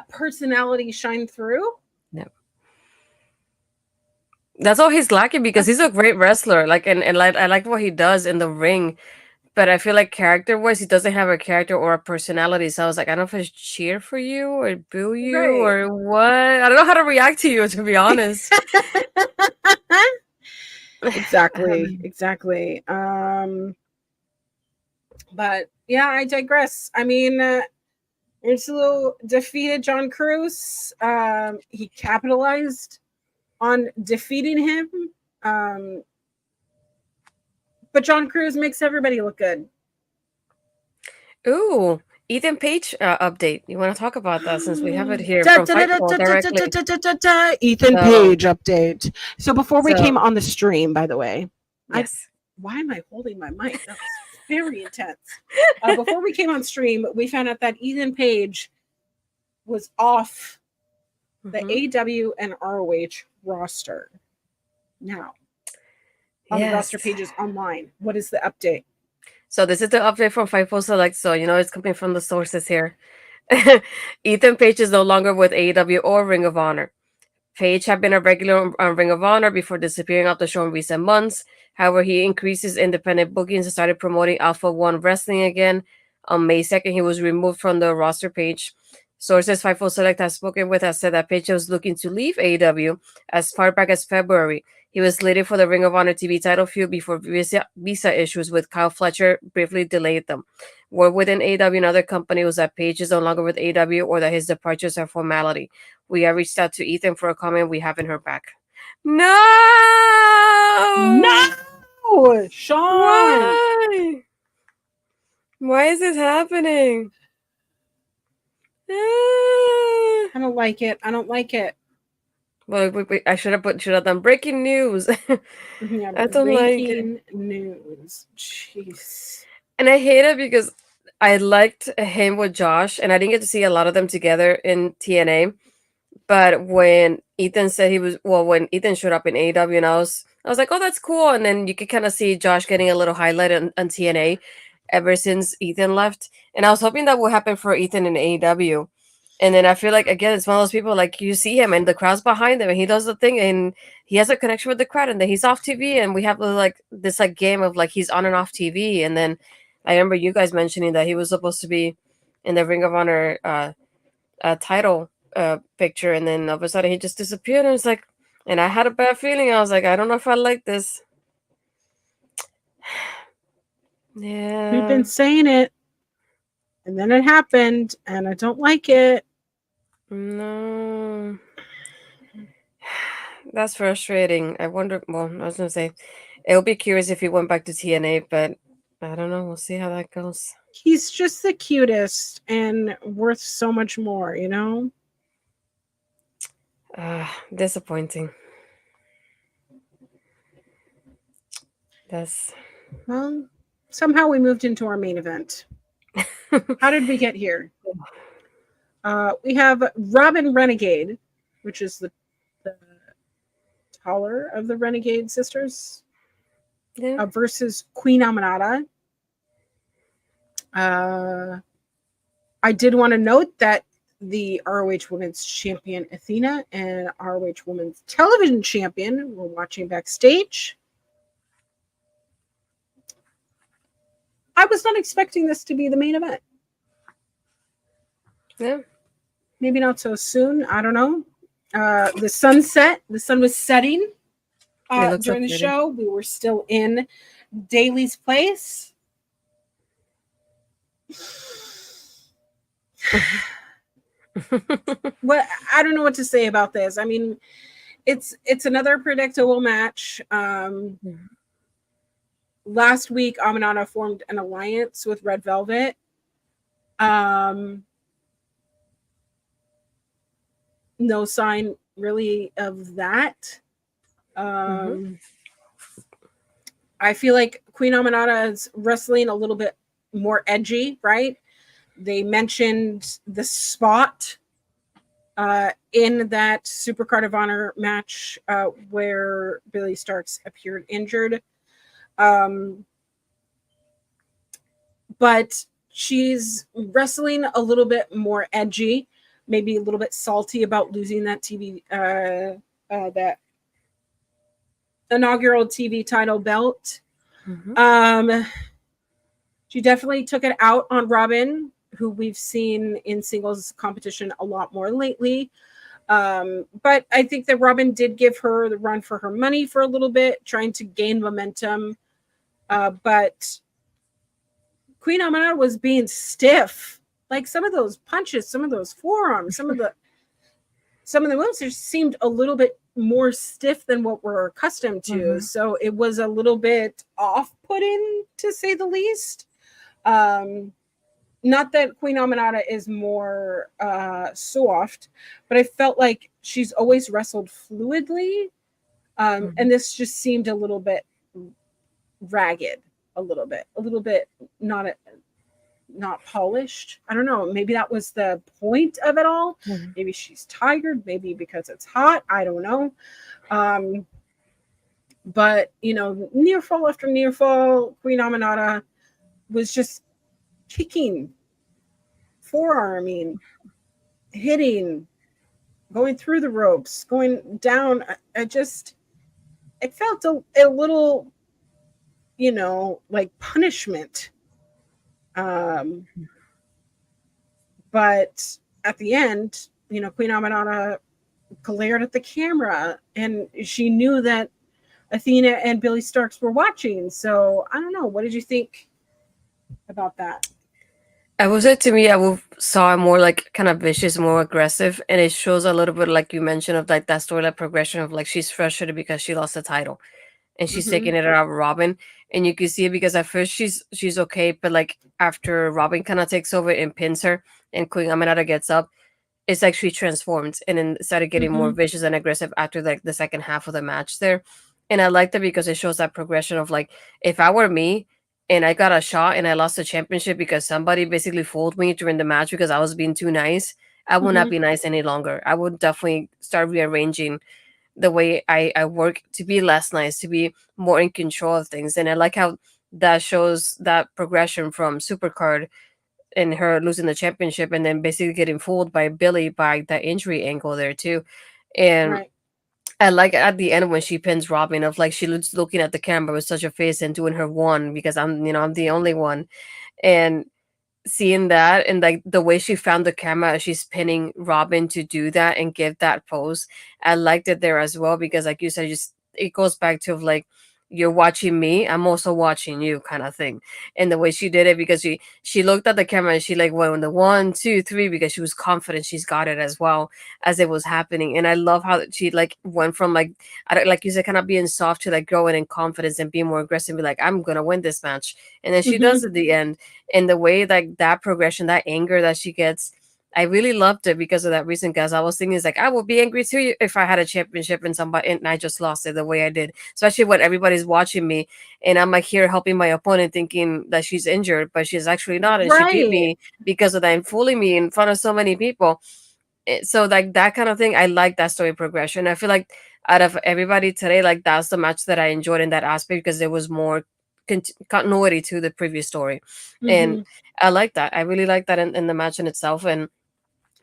personality shine through. Yep. That's all he's lacking because he's a great wrestler. Like, and like, I like what he does in the ring, but I feel like character-wise, he doesn't have a character or a personality. So I was like, I don't know if I should cheer for you or boo you Right. or what. I don't know how to react to you, to be honest. Exactly. But yeah, I digress. I mean, Ursula defeated John Cruz. He capitalized on defeating him. But John Cruz makes everybody look good. Ooh, Ethan Page update. You want to talk about that since we have it here from Fightful directly? Ethan So, Page update. So before we came on the stream, by the way, yes. why am I holding my mic? That was very intense. Before we came on stream, we found out that Ethan Page was off the AEW and ROH roster. Now, on the roster pages online, what is the update? So this is the update from Fightful Select. So you know it's coming from the sources here. Ethan Page is no longer with AEW or Ring of Honor. Page had been a regular on Ring of Honor before disappearing off the show in recent months. However, he increased his independent bookings and started promoting Alpha One Wrestling again. On May 2nd, he was removed from the roster page. Sources Fightful Select has spoken with has said that Page was looking to leave AEW as far back as February. He was slated for the Ring of Honor TV title feud before visa issues with Kyle Fletcher briefly delayed them. Word within AEW and other companies was that Page is no longer with AEW or that his departures are formality. We have reached out to Ethan for a comment. We haven't heard back. No! Sean! Why is this happening? I don't like it. Well, I should have done breaking news. Yeah, I don't like it. Breaking news. Jeez. And I hate it because I liked him with Josh, and I didn't get to see a lot of them together in TNA. But when Ethan said when Ethan showed up in AEW, and I was like, oh, that's cool. And then you could kind of see Josh getting a little highlight on TNA ever since Ethan left. And I was hoping that would happen for Ethan in AEW. And then I feel like, again, it's one of those people, like, you see him and the crowd's behind him and he does the thing and he has a connection with the crowd and then he's off TV and we have this game of like he's on and off TV. And then I remember you guys mentioning that he was supposed to be in the Ring of Honor title picture, and then all of a sudden he just disappeared. And it's like, and I had a bad feeling. I was like, I don't know if I like this. Yeah, we've been saying it, and then it happened, and I don't like it. No, that's frustrating. I wonder. Well, I was gonna say, it'll be curious if he went back to TNA, but I don't know. We'll see how that goes. He's just the cutest and worth so much more, you know? Disappointing. Well, somehow we moved into our main event. How did we get here? We have Robin Renegade, which is the taller of the Renegade sisters, versus Queen Aminata. I did want to note that the ROH Women's Champion Athena and ROH Women's Television Champion were watching backstage. I was not expecting this to be the main event. Yeah. Maybe not so soon. I don't know. The sun was setting during the show. We were still in Daly's place. Well, I don't know what to say about this. I mean, it's another predictable match. Last week, Aminata formed an alliance with Red Velvet. No sign really of that. I feel like Queen Aminata is wrestling a little bit more edgy, right? They mentioned the spot in that Supercard of Honor match where Billy Starks appeared injured. But she's wrestling a little bit more edgy, maybe a little bit salty about losing that TV, that inaugural TV title belt. Mhm. She definitely took it out on Robin, who we've seen in singles competition a lot more lately. But I think that Robin did give her the run for her money for a little bit, trying to gain momentum. But Queen Aminata was being stiff. Like some of those punches, some of those forearms, some of the moves just seemed a little bit more stiff than what we're accustomed to. Mhm. So it was a little bit off-putting, to say the least. Not that Queen Aminata is more soft, but I felt like she's always wrestled fluidly. And Mhm. this just seemed a little bit ragged, a little bit not not polished. I don't know. Maybe that was the point of it all. Mhm. Maybe she's tired. Maybe because it's hot. I don't know. Um, but near fall after near fall, Queen Aminata was just kicking, forearming, hitting, going through the ropes, going down. It felt a little, like punishment. Um, but at the end, Queen Aminata glared at the camera and she knew that Athena and Billy Starks were watching. So I don't know. What did you think about that? I would say to me, I would saw it more like kind of vicious, more aggressive, and it shows a little bit like you mentioned of like that storyline progression of like she's frustrated because she lost the title, and she's Mm-hmm. taking it out of Robin, and you can see it because at first she's okay, but like after Robin kind of takes over and pins her, and Queen Aminata gets up, it's like she transformed and then started getting more Mm-hmm. vicious and aggressive after like the second half of the match there. And I like that because it shows that progression of like if I were me and I got a shot and I lost the championship because somebody basically fooled me during the match because I was being too nice, I would not Mm-hmm. be nice any longer. I would definitely start rearranging the way I work to be less nice, to be more in control of things. And I like how that shows that progression from Supercard and her losing the championship and then basically getting fooled by Billy by that injury angle there too. And Right. I like at the end when she pins Robin of like she looks looking at the camera with such a face and doing her one because I'm the only one. And seeing that and like the way she found the camera as she's pinning Robin to do that and give that pose, I liked it there as well because like you said, just it goes back to like you're watching me, I'm also watching you kind of thing. And the way she did it because she looked at the camera and she like went on the 1 2 3 because she was confident she's got it as well as it was happening. And I love how she like went from like like you said kind of being soft to like growing in confidence and being more aggressive and be like I'm gonna win this match. And then she Mm-hmm. does at the end, and the way like that progression, that anger that she gets, I really loved it because of that reason. Because I was thinking, it's like I would be angry too if I had a championship and somebody and I just lost it the way I did, especially when everybody's watching me and I'm like here helping my opponent, thinking that she's injured, but she's actually not, and she beat Right. me because of that and fooling me in front of so many people. So like that kind of thing, I like that story progression. I feel like out of everybody today, like that's the match that I enjoyed in that aspect because there was more continuity to the previous story, and Mm-hmm. I like that. I really like that in the match in itself, and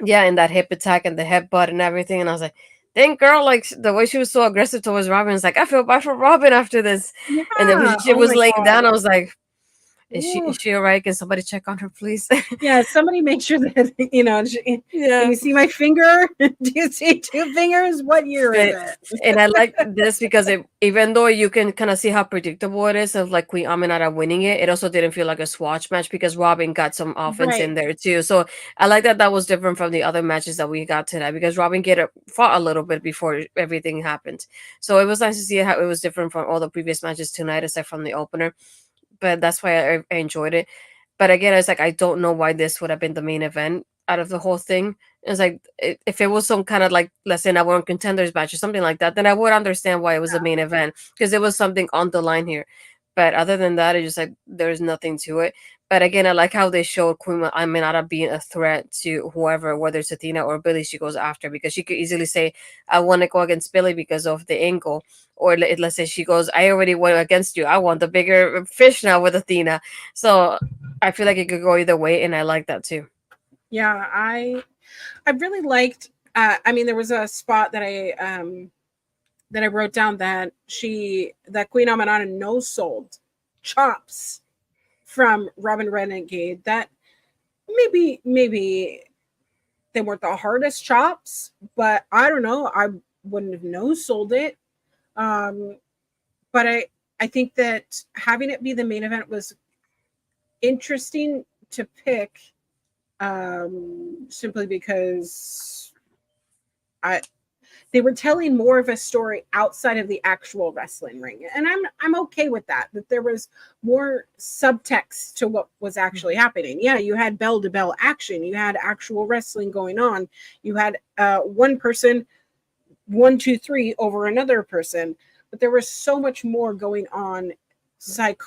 yeah, and that hip attack and the headbutt and everything. And I was like, dang girl, like the way she was so aggressive towards Robin, it's like I feel bad for Robin after this. And then when Yeah. she Oh was my laying God. down, I was like, Ooh. is she all right? Can somebody check on her, please? Yeah, somebody make sure that can Yeah. you see my finger? Do you see two fingers? What year is But it? and I like this because even though you can kind of see how predictable it is of like Queen Aminata winning it, it also didn't feel like a swatch match because Robin got some offense Right. in there too. So I like that that was different from the other matches that we got tonight because Robin fought a little bit before everything happened. So it was nice to see how it was different from all the previous matches tonight, aside from the opener. But that's why I enjoyed it. But again, it's like I don't know why this would have been the main event out of the whole thing. It's like if it was some kind of like, let's say, number one contenders match or something like that, then I would understand why it was the main event because there was something on the line here. But other than that, it's just like there's nothing to it. But again, I like how they showed Queen Aminata being a threat to whoever, whether it's Athena or Billy, she goes after because she could easily say, "I want to go against Billy because of the angle," or let's say she goes, "I already went against you. I want the bigger fish now with Athena." So I feel like it could go either way, and I like that too. Yeah, I really liked I mean there was a spot that that I wrote down that Queen Amanada no sold chops from Robin Renegade. That maybe they weren't the hardest chops, but I don't know. I wouldn't have no sold it. Um, but I think that having it be the main event was interesting to pick, simply because I they were telling more of a story outside of the actual wrestling ring, and I'm okay with that. That there was more subtext to what was actually happening. Yeah, you had bell to bell action, you had actual wrestling going on, you had one person 1 2 3 over another person, but there was so much more going on. Psych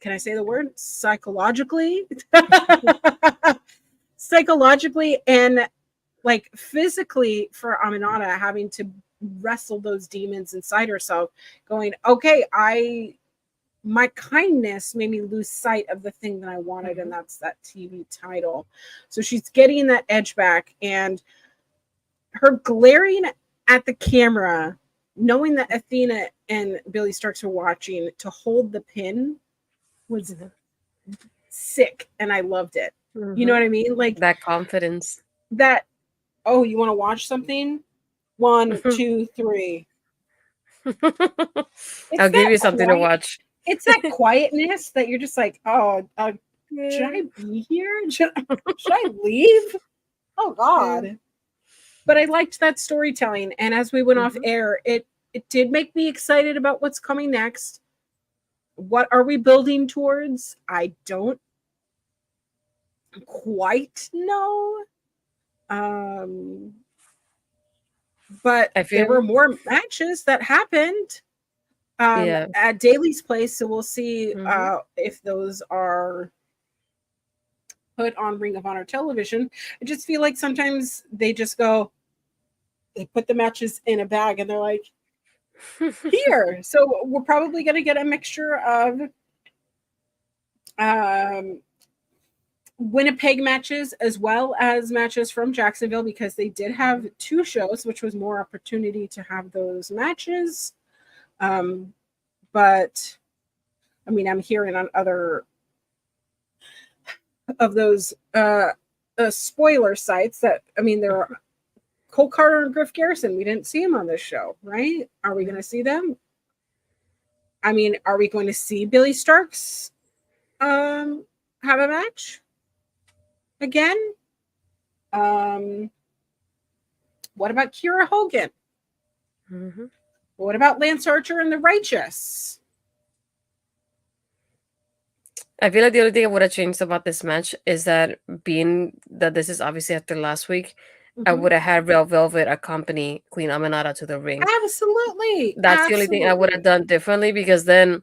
can I say the word psychologically? Psychologically and like physically for Aminata having to wrestle those demons inside herself, going, okay, my kindness made me lose sight of the thing that I wanted, and that's that TV title. So she's getting that edge back, and her glaring at the camera, knowing that Athena and Billy Starks are watching to hold the pin was sick, and I loved it. You know what I mean? Like that confidence. That, oh, you want to watch something? 1 2 3. I'll give you something to watch. It's that quietness that you're just like, oh, should I be here? Should I leave? Oh God. But I liked that storytelling, and as we went off air, it did make me excited about what's coming next. What are we building towards? I don't quite know. But there were more matches that happened at Daly's place, so we'll see if those are put on Ring of Honor television. I just feel like sometimes they just go, they put the matches in a bag and they're like, here. So we're probably going to get a mixture of Winnipeg matches as well as matches from Jacksonville, because they did have 2 shows, which was more opportunity to have those matches. But I mean, I'm hearing on other of those spoiler sites that, I mean, there are Cole Carter and Griff Garrison. We didn't see them on this show, right? Are we going to see them? I mean, are we going to see Billy Starks have a match again? What about Kiera Hogan? What about Lance Archer and the Righteous? I feel like the only thing I would have changed about this match is that, being that this is obviously after last week, I would have had Red Velvet accompany Queen Aminata to the ring. Absolutely. That's the only thing I would have done differently, because then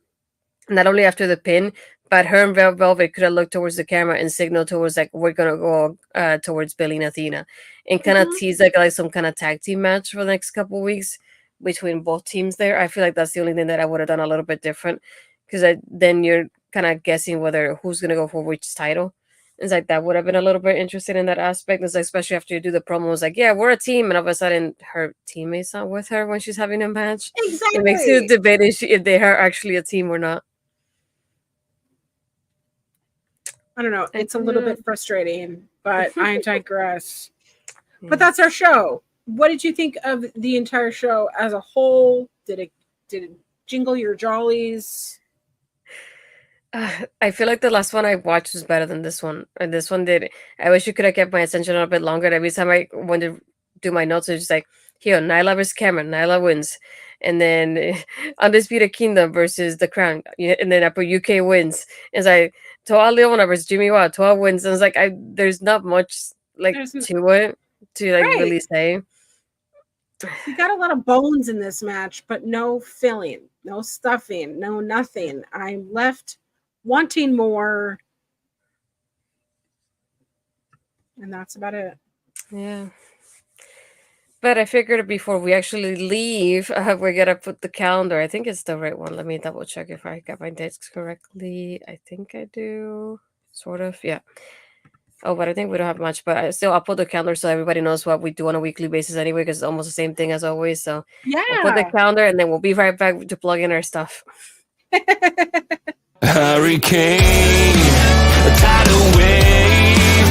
not only after the pin, but her and Red Velvet could have looked towards the camera and signaled towards, like, we're gonna go towards Billy and Athena, and kind of tease like some kind of tag team match for the next couple of weeks between both teams there. I feel like that's the only thing that I would have done a little bit different, because then you're kind of guessing whether who's gonna go for which title. It's like that would have been a little bit interesting in that aspect. It's like, especially after you do the promos, like, yeah, we're a team, and all of a sudden her teammates not with her when she's having a match. Exactly. It makes you debate if they are actually a team or not. I don't know. It's a little bit frustrating, but I digress. But that's our show. What did you think of the entire show as a whole? Did it jingle your jollies? I feel like the last one I watched was better than this one. And this one did. I wish you could have kept my attention a little bit longer. Every time I wanted to do my notes, it's just like, here, Nyla versus Cameron. Nyla wins. And then Undisputed Kingdom versus The Crown. And then I put UK wins. It's like Toa Leona versus Jimmy Watt. Toa wins. And it's like, there's not much to it to really say. You got a lot of bones in this match, but no filling, no stuffing, no nothing. I'm left wanting more, and that's about it. Yeah. But I figured before we actually leave, we're gonna put the calendar. I think it's the right one. Let me double check if I got my dates correctly. I think I do. Sort of, yeah. Oh, but I think we don't have much. But I still upload the calendar so everybody knows what we do on a weekly basis anyway, because it's almost the same thing as always. So we'll put the Yeah. calendar, and then we'll be right back to plug in our stuff. Hurricane, a tidal wave.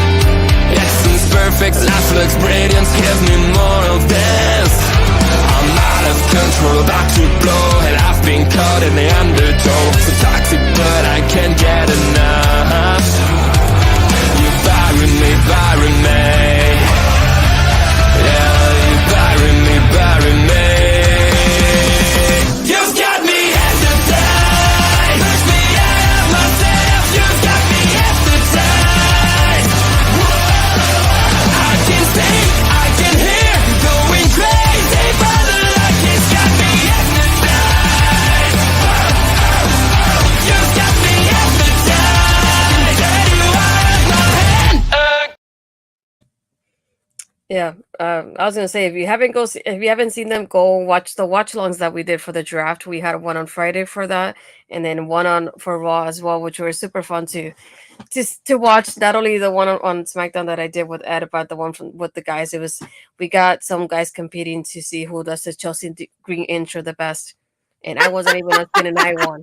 Essence perfect, life looks brilliant. Give me more of this. I'm out of control, about to blow, and I've been caught in the undertow. So toxic, but I can't get enough. You bury me, bury me. Yeah, you bury me, bury me. You've got me hypnotized. Push me out of myself. You've got me hypnotized. Whoa. I can see, I can hear, going crazy for the luck. It's got me hypnotized. You've got me hypnotized. Get you out of my hand. Yeah, I was gonna say if you haven't seen them, go watch the watch longs that we did for the draft. We had one on Friday for that, and then one on for Raw as well, which were super fun to just to watch. Not only the one on SmackDown that I did with Ed, but the one from with the guys. It was we got some guys competing to see who does the Green intro the best, and I wasn't even a spin, and I won.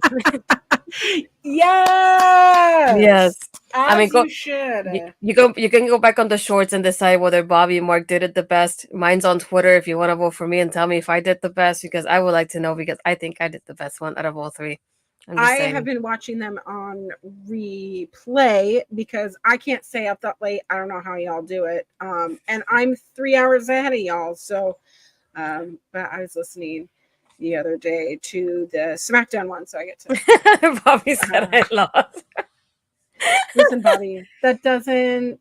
Yes. Yes. As I mean, go. you should. You can go back on the shorts and decide whether Bobby and Mark did it the best. Mine's on Twitter if you want to vote for me and tell me if I did the best, because I would like to know, because I think I did the best one out of all three. I'm just I saying. have been watching them on replay because I can't stay up that late. I don't know how y'all do it. And I'm 3 hours ahead of y'all. So, but I was listening the other day to the SmackDown one, so I get to Bobby said I lost. listen, Bobby. That doesn't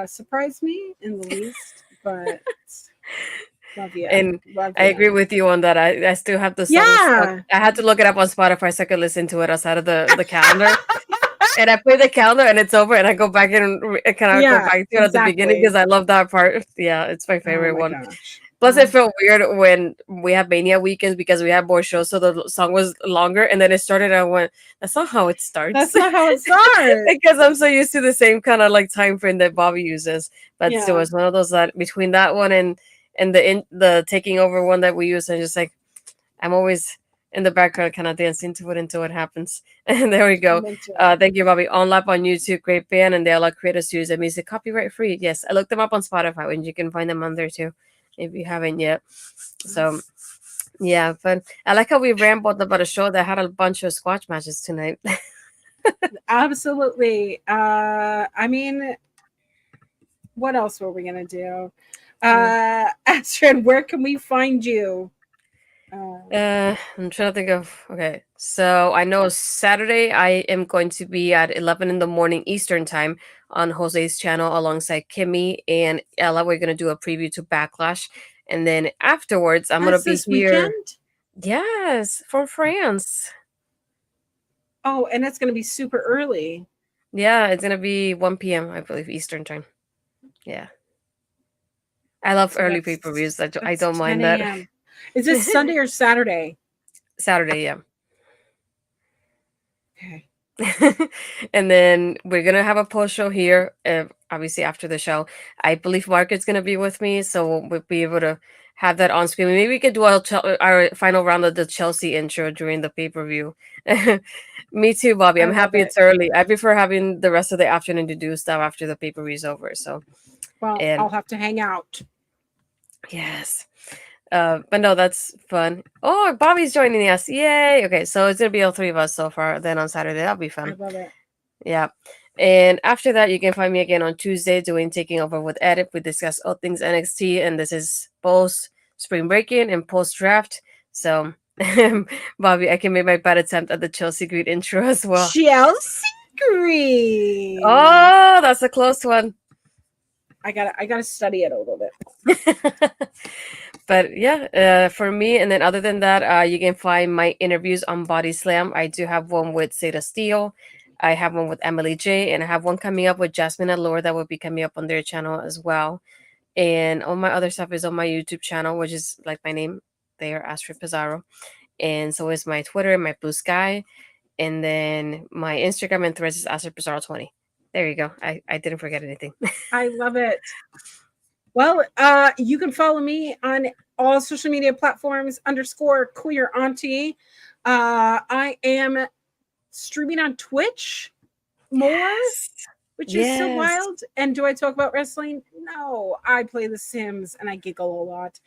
surprise me in the least, but love you. And Love I you. agree with you on that. I still have the song Yeah. stuck. I had to look it up on Spotify so I could listen to it outside of the calendar. And I play the calendar and it's over, and I go back and kind of Yeah, go back to it at the beginning exactly. because I love that part. Yeah, it's my favorite Oh my one. gosh. Plus, it felt weird when we had Mania weekends because we had more shows, so the song was longer, and then it started. And I went, "That's not how it starts." That's not how it starts. Because I'm so used to the same kind of like time frame that Bobby uses. But still, Yeah. it's one of those that between that one and the taking over one that we use, and just like I'm always in the background, kind of dancing to it until it happens. And there we go. Thank you, Bobby. On Lap on YouTube, great band, and they all like creators use their music copyright free. Yes, I looked them up on Spotify, and you can find them on there too if you haven't yet. So yeah, but I like how we rambled about a show that had a bunch of squash matches tonight. Absolutely. I mean, what else were we gonna do? Astrid, where can we find you? I'm trying to think of. Okay, so I know Saturday I am going to be at 11 in the morning Eastern time on Jose's channel alongside Kimmy and Ella. We're gonna do a preview to Backlash, and then afterwards I'm gonna That's be this here. weekend? Yes, from France. Oh, and it's gonna be super early. Yeah, it's gonna be 1 p.m. I believe Eastern time. Yeah, I love So early that's- pay-per-views. I that's don't 10 mind that. a.m. Is this Sunday or Saturday? Saturday, yeah. Okay. And then we're gonna have a post show here, obviously after the show. I believe Margaret's gonna be with me, so we'll be able to have that on screen. Maybe we could do our final round of the Chelsea intro during the pay-per-view. Me too, Bobby. I'm I love happy it. it's early. I prefer having the rest of the afternoon to do stuff after the pay-per-view is over. So Well, and I'll have to hang out. yes. But no, that's fun. Oh, Bobby's joining us. Yay. Okay, so it's gonna be all three of us so far. Then on Saturday, that'll be I fun. love it. Yeah. And after that, you can find me again on Tuesday doing Taking Over with Edit. We discuss all things NXT, and this is post spring breaking and post draft. So, Bobby, I can make my bad attempt at the Chelsea Green intro as well. Chelsea Green. Oh, that's a close one. I gotta study it a little bit. But yeah, for me, and then other than that, you can find my interviews on Body Slam. I do have one with Seda Steele. I have one with Emily J, and I have one coming up with Jasmine Allure that will be coming up on their channel as well. And all my other stuff is on my YouTube channel, which is like my name there, Astrid Pizarro. And so is my Twitter, my Blue Sky, and then my Instagram and Threads is Astrid Pizarro 20. There you go. I didn't forget anything. I love it. Well, you can follow me on all social media platforms _queer auntie. I am streaming on Twitch more, which is so wild. And do I talk about wrestling? No, I play The Sims and I giggle a lot.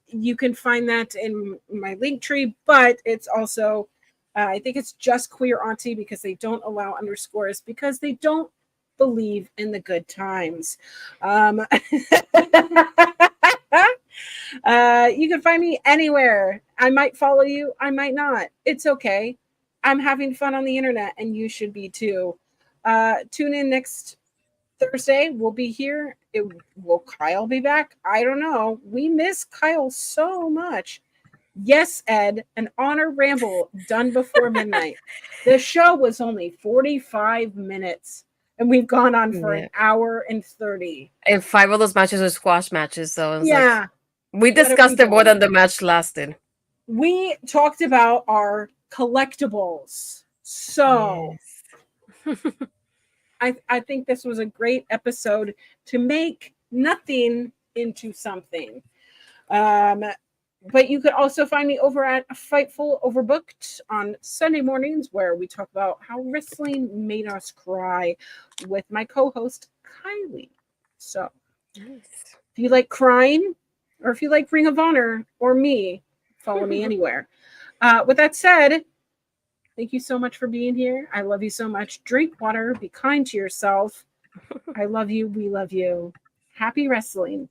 You can find that in my link tree, but it's also, I think it's just Queer Auntie because they don't allow underscores because they don't believe in the good times. You can find me anywhere. I might follow you, I might not. It's okay. I'm having fun on the internet and you should be too. Tune in next Thursday. We'll be here. Will Kyle be back? I don't know. We miss Kyle so much. Yes, Ed, an Honor Ramble done before midnight. The show was only 45 minutes and we've gone on for an hour and 30. And 5 of those matches are squash matches. So it's yeah. We discussed it more than the match lasted. We talked about our collectibles. So I think this was a great episode to make nothing into something. But you could also find me over at Fightful Overbooked on Sunday mornings, where we talk about how wrestling made us cry with my co-host, Kylie. So if you like crying, or if you like Ring of Honor or me, follow me anywhere. With that said, thank you so much for being here. I love you so much. Drink water. Be kind to yourself. I love you. We love you. Happy wrestling.